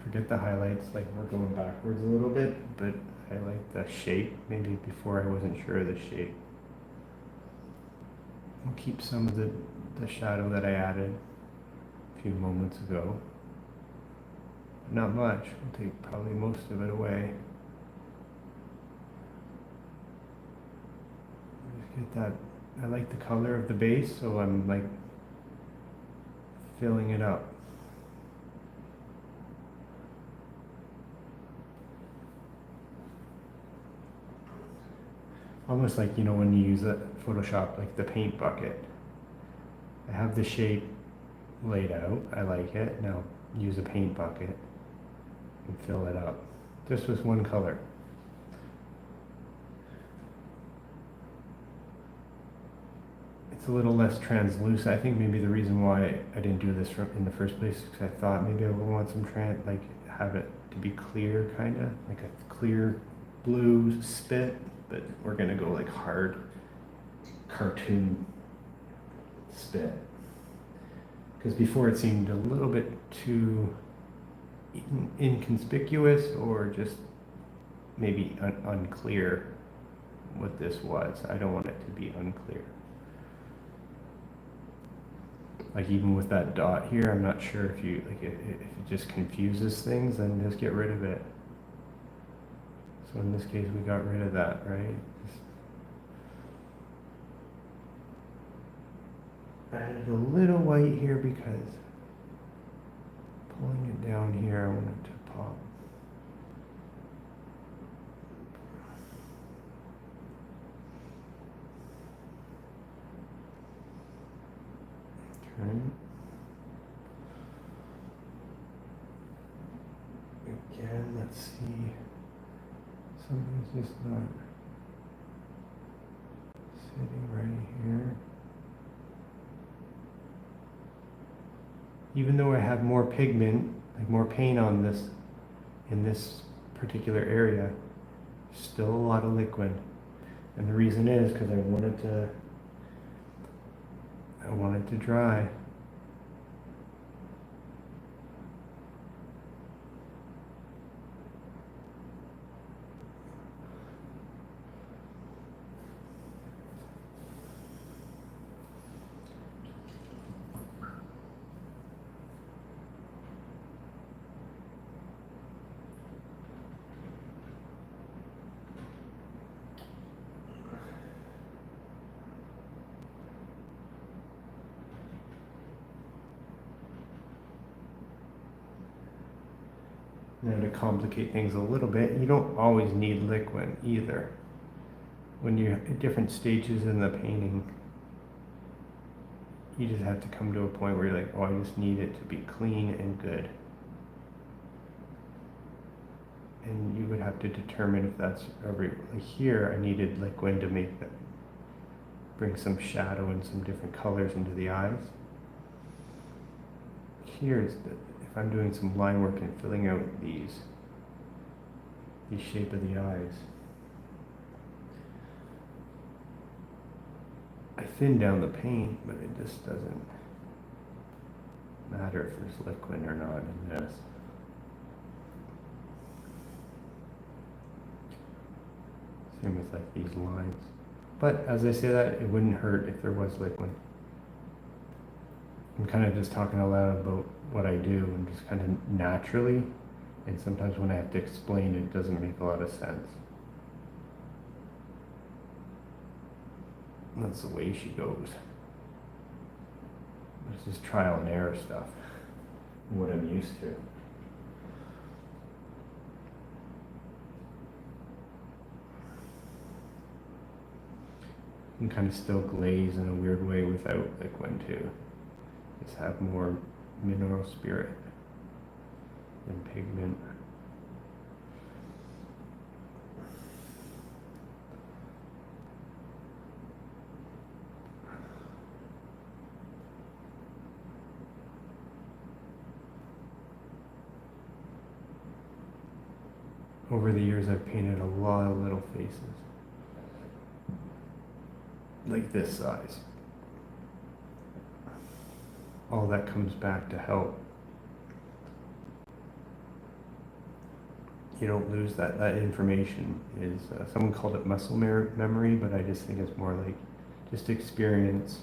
Forget the highlights, like we're going backwards a little bit, but I like the shape. Maybe before I wasn't sure of the shape. I'll keep some of the shadow that I added a few moments ago. Not much, I'll take probably most of it away. Just get that, I like the color of the base, so I'm like filling it up. Almost like, you know, when you use a Photoshop, like the paint bucket. I have the shape laid out, I like it. Now use a paint bucket and fill it up. Just with one color. It's a little less translucent. I think maybe the reason why I didn't do this in the first place is because I thought maybe I would want some like have it to be clear, kind of like a clear blue spit, but we're gonna go like hard cartoon spit. Because before it seemed a little bit too inconspicuous or just maybe unclear what this was. I don't want it to be unclear. Like even with that dot here, I'm not sure if you like if it just confuses things, then just get rid of it. So in this case, we got rid of that, right? Added a little white here because pulling it down here, I want it to pop. Okay. Again, let's see. Something's just not sitting right here. Even though I have more pigment, like more paint on this, in this particular area, still a lot of liquid. And the reason is because I want it to dry. Now to complicate things a little bit, you don't always need liquid either. When you're at different stages in the painting, you just have to come to a point where you're like, oh, I just need it to be clean and good. And you would have to determine if that's like here I needed liquid to make that, bring some shadow and some different colors into the eyes. Here's if I'm doing some line work and filling out these shape of the eyes, I thin down the paint, but it just doesn't matter if there's liquid or not in this. Same with like these lines. But as I say that, it wouldn't hurt if there was liquid. I'm kind of just talking out loud about what I do and just kind of naturally, and sometimes when I have to explain it doesn't make a lot of sense. And that's the way she goes. It's just trial and error stuff. what I'm used to. You can kind of still glaze in a weird way without liquin too. Just have more mineral spirit than pigment. Over the years, I've painted a lot of little faces. Like this size. All that comes back to help. You don't lose that. That information is, someone called it muscle memory, but I just think it's more like just experience.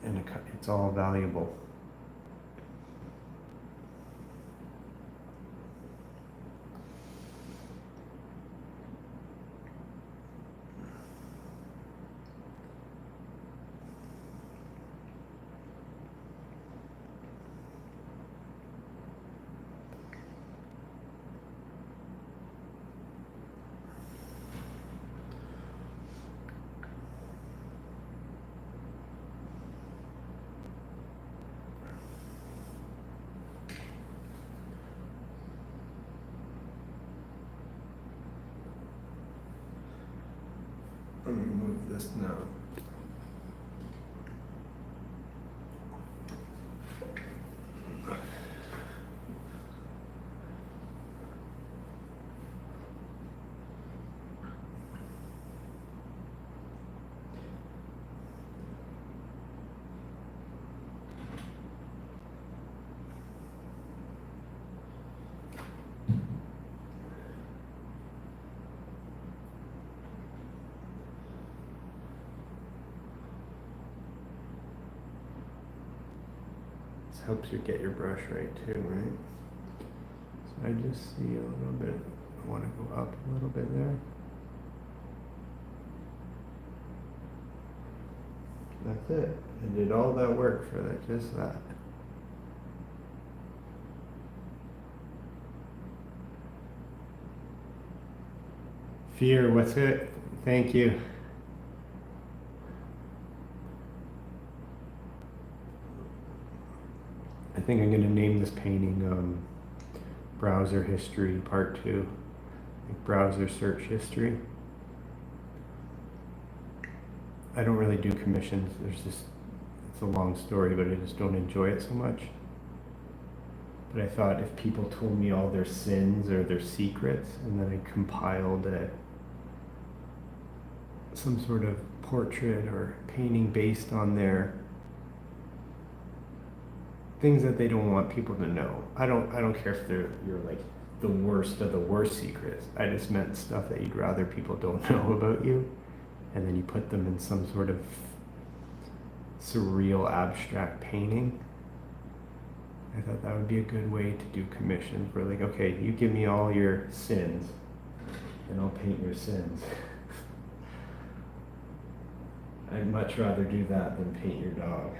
And it's all valuable. Let me move this now. Helps you get your brush right too, right? So I just see a little bit, I want to go up a little bit there. That's it. I did all that work for that, just that. Fear, what's it? Thank you. I think I'm going to name this painting Browser History Part 2. Like browser search history. I don't really do commissions. It's a long story, but I just don't enjoy it so much. But I thought if people told me all their sins or their secrets, and then I compiled some sort of portrait or painting based on their things that they don't want people to know. I don't care if you're like the worst of the worst secrets. I just meant stuff that you'd rather people don't know about you, and then you put them in some sort of surreal abstract painting. I thought that would be a good way to do commissions. Where like, okay, you give me all your sins, and I'll paint your sins. I'd much rather do that than paint your dog.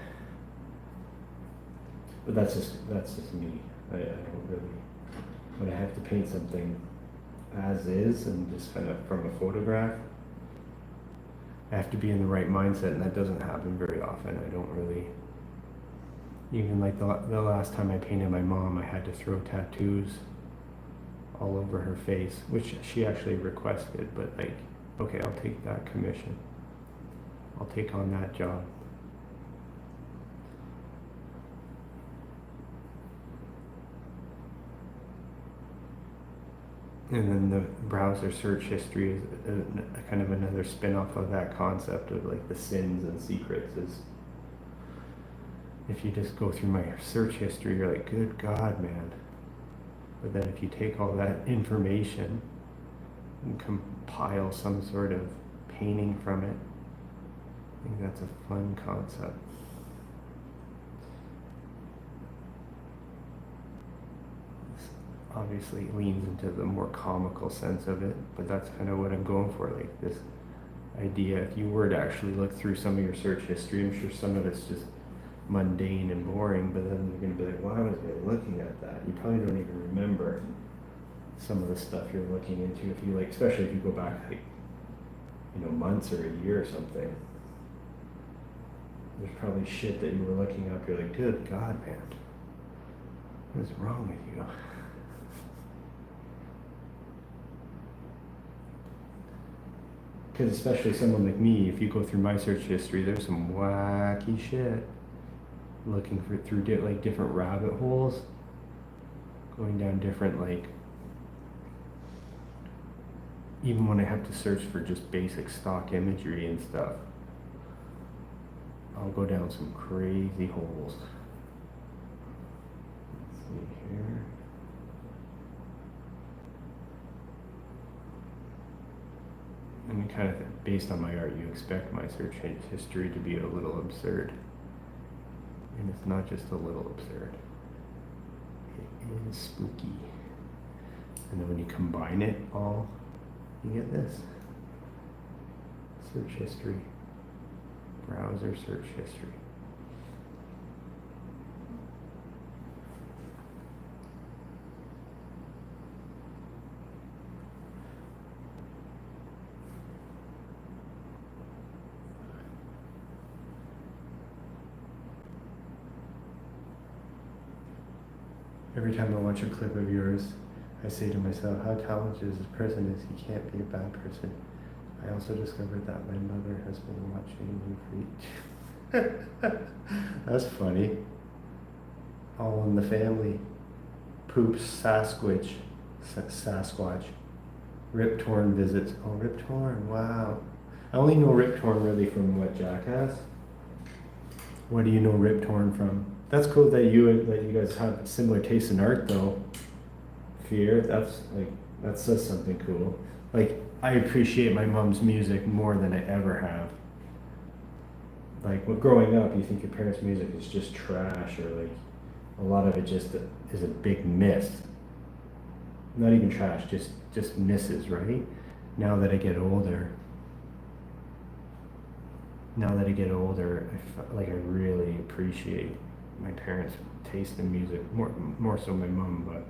But that's just me. I don't really, when I have to paint something as is and just kind of from a photograph, I have to be in the right mindset, and that doesn't happen very often. I don't really, even like the last time I painted my mom, I had to throw tattoos all over her face, which she actually requested, but like, okay, I'll take that commission. I'll take on that job. And then the browser search history is a kind of another spin-off of that concept of like the sins and secrets. Is if you just go through my search history, you're like, good God, man. But then if you take all that information and compile some sort of painting from it, I think that's a fun concept. Obviously leans into the more comical sense of it, but that's kind of what I'm going for, like this idea. If you were to actually look through some of your search history, I'm sure some of it's just mundane and boring, but then you're gonna be like, why was I looking at that? You probably don't even remember some of the stuff you're looking into if you like, especially if you go back like, months or a year or something. There's probably shit that you were looking up, you're like, good God, man, what is wrong with you? Because especially someone like me, if you go through my search history, there's some wacky shit. Looking through like different rabbit holes, going down different like. Even when I have to search for just basic stock imagery and stuff, I'll go down some crazy holes. Let's see here. I mean, kind of based on my art, you expect my search history to be a little absurd. And it's not just a little absurd. It is spooky. And then when you combine it all, you get this. Search history. Browser search history. Every time I watch a clip of yours, I say to myself, how talented this person is. He can't be a bad person. I also discovered that my mother has been watching you for That's funny. All in the family. Poops, Sasquatch. Sasquatch. Rip Torn visits. Oh, Rip Torn, wow. I only know Rip Torn really from what, Jackass? What do you know Rip Torn from? That's cool that you guys have similar taste in art though. Fear, that says something cool. Like, I appreciate my mom's music more than I ever have. Like, when growing up, you think your parents' music is just trash, or like, a lot of it just is a big miss. Not even trash, just misses, right? Now that I get older, I really appreciate my parents' taste in music, more so my mom, but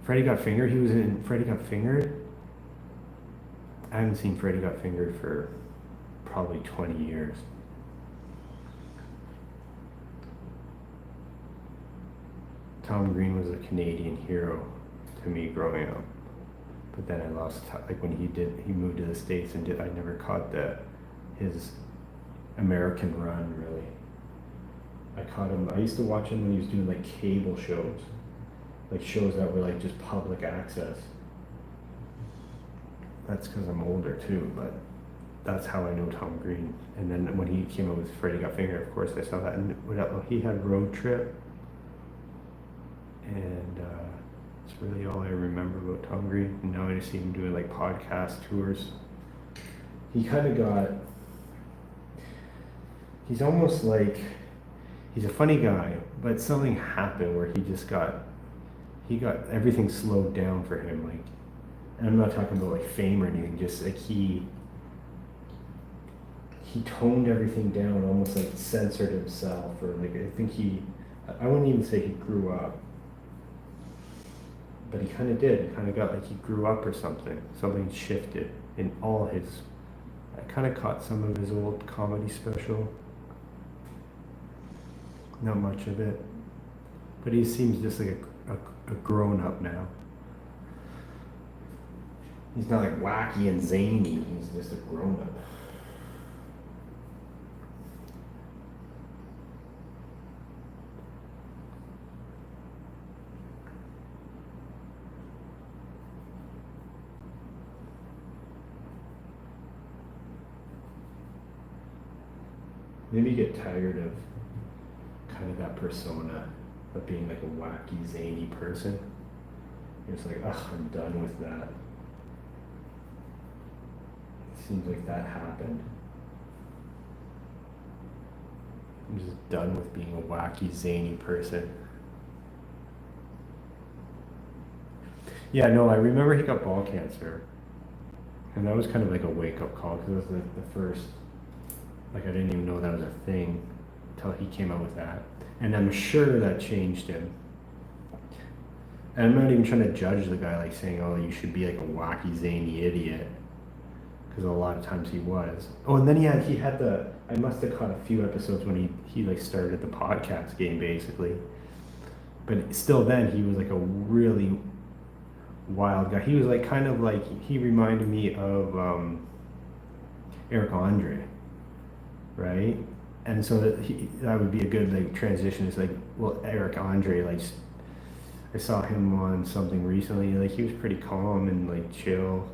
Freddie Got Fingered, he was in Freddie Got Fingered. I haven't seen Freddie Got Fingered for probably 20 years. Tom Green was a Canadian hero to me growing up. But then I lost, like when he moved to the States and I never caught his American run really. I caught him, I used to watch him when he was doing like cable shows. Like shows that were like just public access. That's because I'm older too, but that's how I know Tom Green. And then when he came out with Freddie Got Fingered, of course I saw that. And he had Road Trip. And that's really all I remember about Tom Green. And now I just see him doing like podcast tours. He kind of got, he's almost like, he's a funny guy, but something happened where he got everything slowed down for him. Like, and I'm not talking about like fame or anything, just like he toned everything down, almost like censored himself, or like I think I wouldn't even say he grew up. But he kind of did. He kind of got like he grew up or something. Something shifted in all his. I kind of caught some of his old comedy special. Not much of it. But he seems just like a grown up now. He's not like wacky and zany. He's just a grown up. Maybe you get tired of kind of that persona of being like a wacky, zany person. You're just like, ugh, I'm done with that. It seems like that happened. I'm just done with being a wacky, zany person. Yeah, no, I remember he got ball cancer. And that was kind of like a wake-up call, because it was the first Like I didn't even know that was a thing until he came out with that. And I'm sure that changed him. And I'm not even trying to judge the guy, like saying, oh, you should be like a wacky, zany idiot. Because a lot of times he was. Oh, and then he had I must have caught a few episodes when he like started the podcast game, basically. But still then, he was like a really wild guy. He was like kind of like, he reminded me of Eric Andre, right? And so that would be a good like transition. It's like, well, Eric Andre, like I saw him on something recently. Like he was pretty calm and like chill.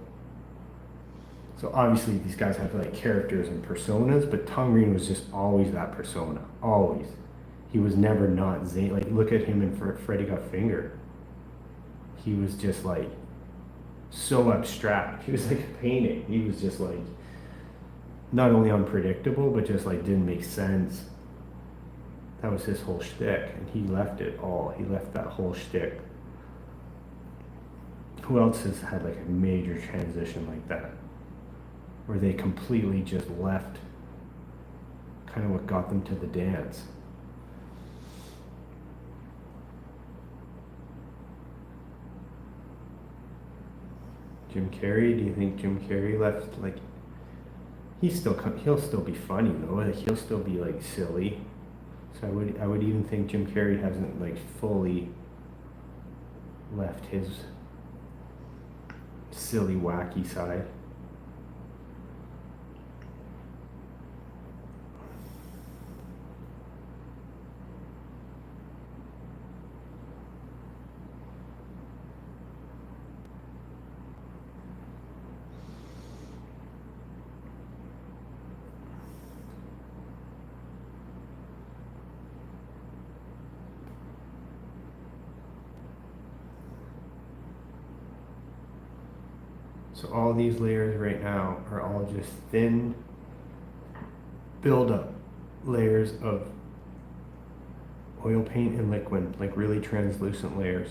So obviously these guys have like characters and personas, but Tom Green was just always that persona. Always. He was never not Zane. Like look at him in Freddy Got Fingered. He was just like so abstract. He was like a painting. He was just like not only unpredictable, but just like didn't make sense. That was his whole shtick, and he left it all. He left that whole shtick. Who else has had like a major transition like that? Where they completely just left kind of what got them to the dance. Jim Carrey, do you think Jim Carrey left like he'll still be funny though, like he'll still be like silly. So I would even think Jim Carrey hasn't like fully left his silly wacky side. So all these layers right now are all just thin build-up layers of oil paint and liquid, like really translucent layers.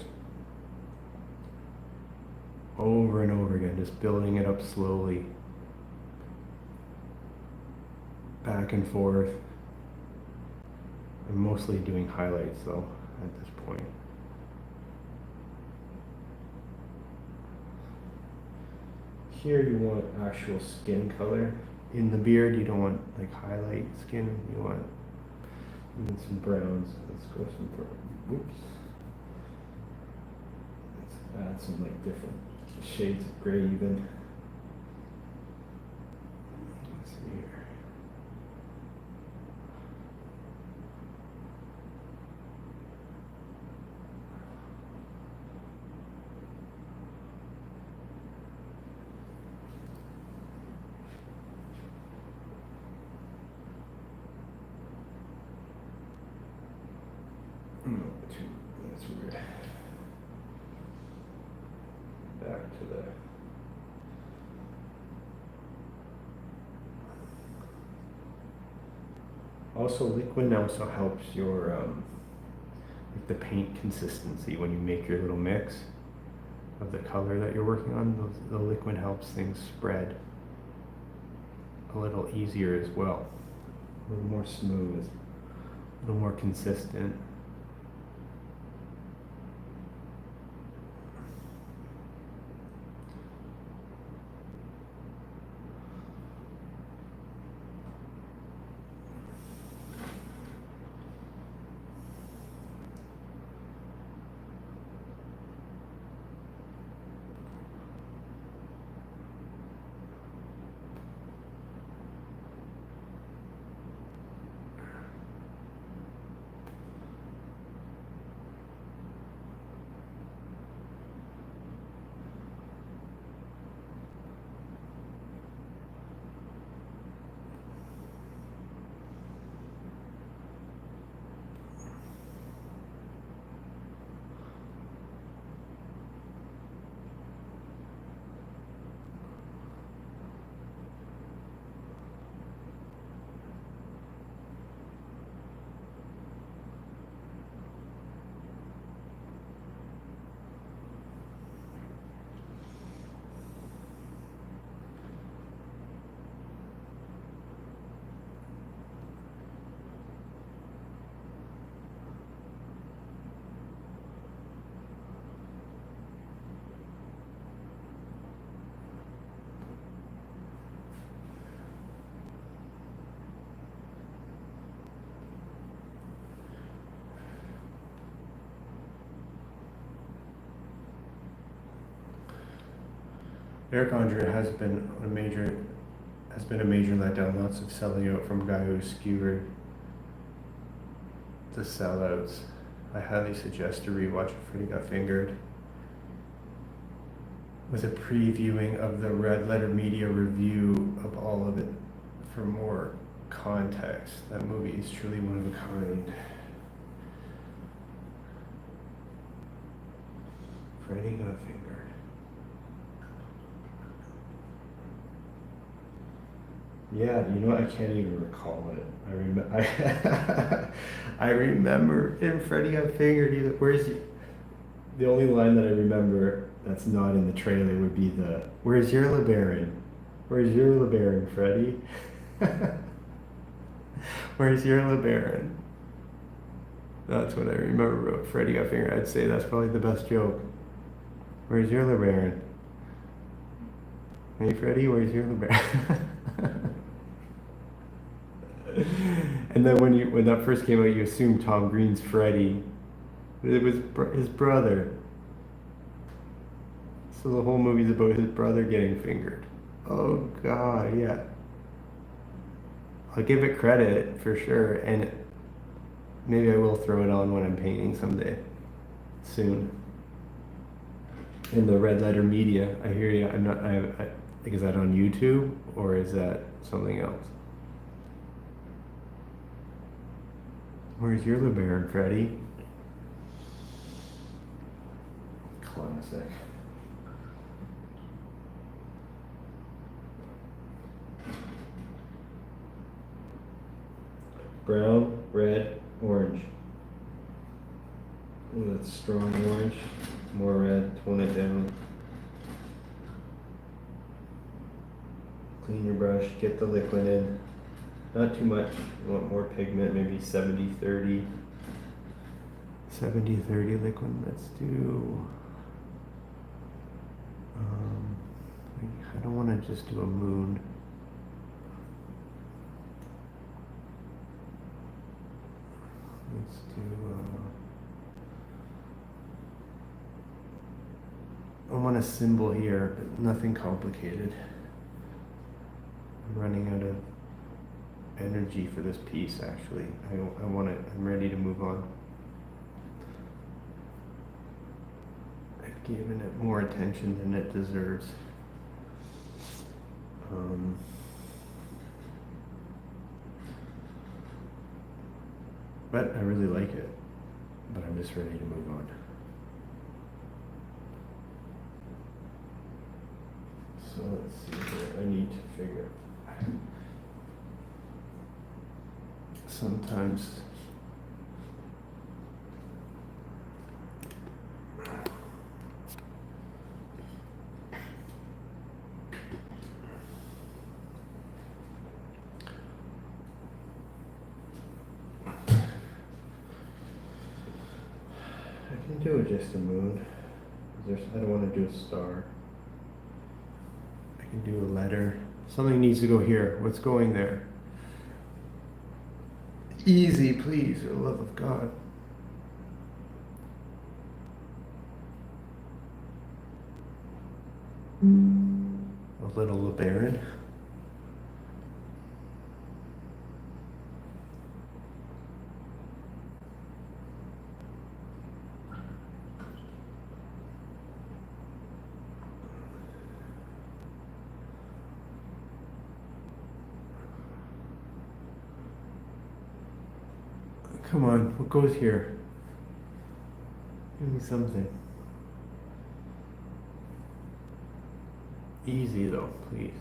Over and over again, just building it up slowly. Back and forth. I'm mostly doing highlights though at this point. Here you want actual skin color. In the beard you don't want like highlight skin, you want some browns. Let's go some browns. Whoops. Let's add some like different shades of gray even. Let's see here. That's weird. Back to the also liquid also helps your like the paint consistency when you make your little mix of the color that you're working on. The liquid helps things spread a little easier as well, a little more smooth, a little more consistent. Eric Andre has been a major letdown. Lots of selling out from a guy who skewered the sellouts. I highly suggest a rewatch of Freddy Got Fingered with a previewing of the Red Letter Media review of all of it for more context. That movie is truly one of a kind. Freddy Got Fingered. Yeah, you know what? I can't even recall it. I remember in Freddy Got Fingered. The only line that I remember that's not in the trailer would be the "Where's your LeBaron? Where's your LeBaron, Freddy? Where's your LeBaron?" That's what I remember about Freddy Got Fingered. I'd say that's probably the best joke. Where's your LeBaron? Hey Freddy, where's your LeBaron? And then when that first came out, you assumed Tom Green's Freddy. It was his brother. So the whole movie's about his brother getting fingered. Oh God, yeah. I'll give it credit for sure, and maybe I will throw it on when I'm painting someday, soon. In the Red Letter Media, I hear you. I'm not. Is that on YouTube or is that something else? Where's your LeBaron, Freddy? Classic. Brown, red, orange. Ooh, that's strong orange. More red, tone it down. Clean your brush, get the liquid in. Not too much. You want more pigment, maybe 70-30. 70-30 liquid. Let's do. I don't want to just do a moon. Let's do. I want a symbol here, but nothing complicated. I'm running out of energy for this piece, actually. I want it. I'm ready to move on. I've given it more attention than it deserves. But I really like it. But I'm just ready to move on. So let's see here. I need to figure. Sometimes I can do just a moon. I don't want to do a star. I can do a letter. Something needs to go here. What's going there? Easy, please, for the love of God. A little LeBaron. Come on, what goes here? Give me something. Easy though, please.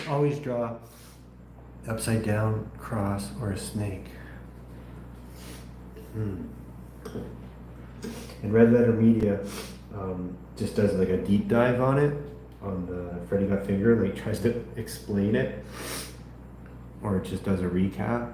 Always draw upside down, cross, or a snake. In Red Letter Media, just does like a deep dive on it, on the Freddy Got Finger, like tries to explain it, or it just does a recap.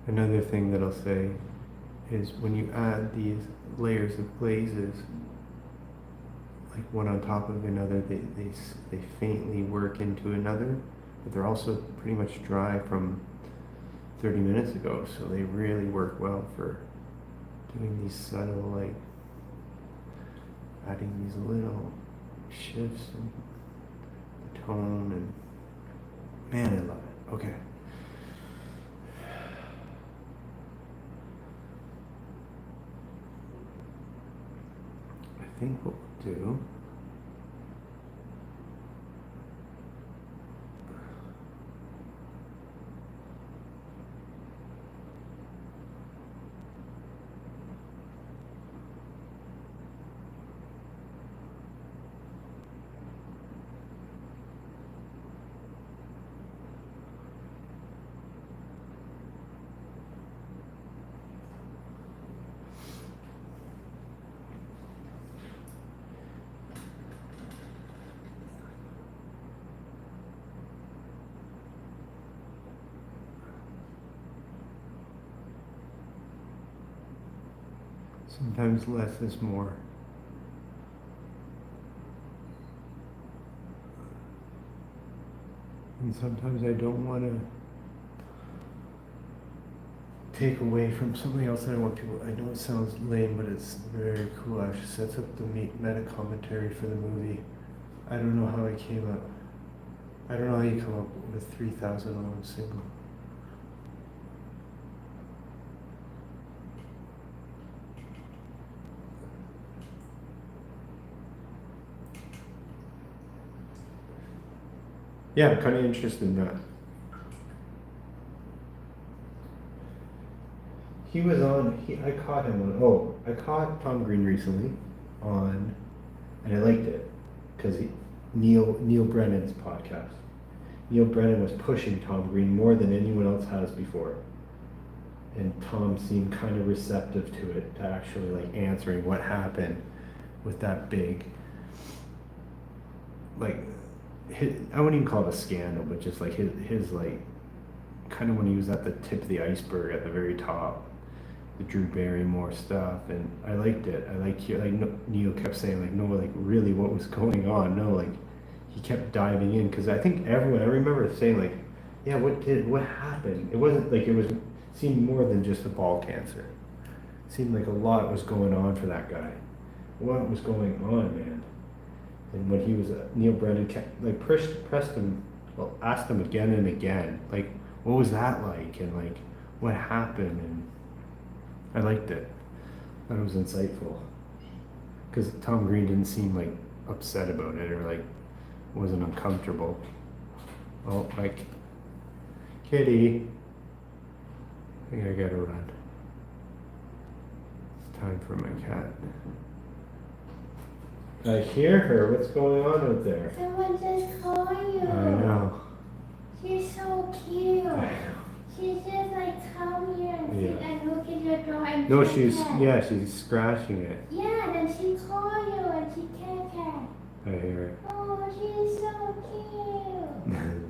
Another thing that I'll say is when you add these layers of glazes, like one on top of another, they faintly work into another, but they're also pretty much dry from 30 minutes ago, so they really work well for doing these subtle, like adding these little shifts in the tone, and man, I love it. Okay. I think what we'll do sometimes less is more. And sometimes I don't want to take away from something else. I don't want people, I know it sounds lame, but it's very cool. Actually sets up the meta commentary for the movie. I don't know how I came up. I don't know how you come up with 3,000 on a single. Yeah, I'm kind of interested in that. He was on, I caught him on, I caught Tom Green recently on, and I liked it, because Neil Brennan's podcast. Neil Brennan was pushing Tom Green more than anyone else has before. And Tom seemed kind of receptive to it, to actually like answering what happened with that big, like, I wouldn't even call it a scandal, but just like his like, kind of when he was at the tip of the iceberg at the very top, the Drew Barrymore stuff, and I liked it. I like Neil kept saying like, no, like really what was going on? No, like he kept diving in, because I think I remember saying like, yeah, what happened? It wasn't like it seemed more than just a ball cancer. It seemed like a lot was going on for that guy. What was going on, man? And when he was Neil Brennan kept like pressed him, well, asked him again and again, like what was that like, and like what happened, and I liked it. That was insightful, because Tom Green didn't seem like upset about it, or like wasn't uncomfortable. Oh, like kitty, I think I gotta run. It's time for my cat. I hear her. What's going on out there? Someone just called you. I know. She's so cute. I know. She's just like come here and sit Yeah. and look at your door and No, pet she's it. she's scratching it. Yeah, then she called you and she cat. I hear Oh, she's so cute. her.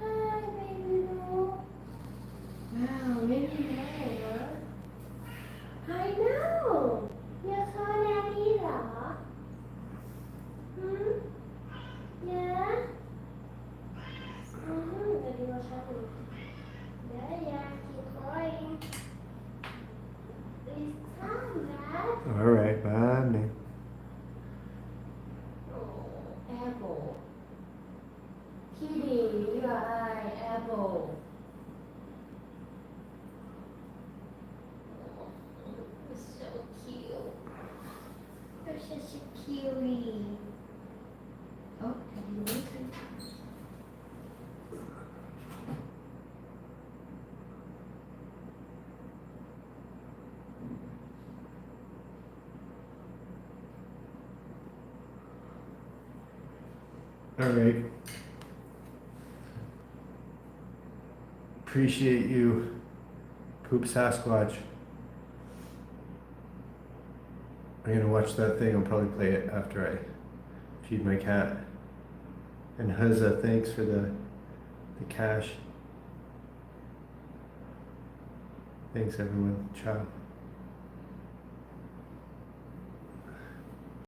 Hi, baby girl. Wow, really nice, huh? I know. You saw that either? Hmm? Yeah? Then you was happy. Yeah, keep going. Please come, Dad. All right, bye, man. apple. Kitty, your eye, apple. Oh, so cute. You're such a cutie. Oh, have you listened? All right. Appreciate you, Poop Sasquatch. I'm gonna watch that thing. I'll probably play it after I feed my cat. And Huzza, thanks for the cash. Thanks everyone. Ciao.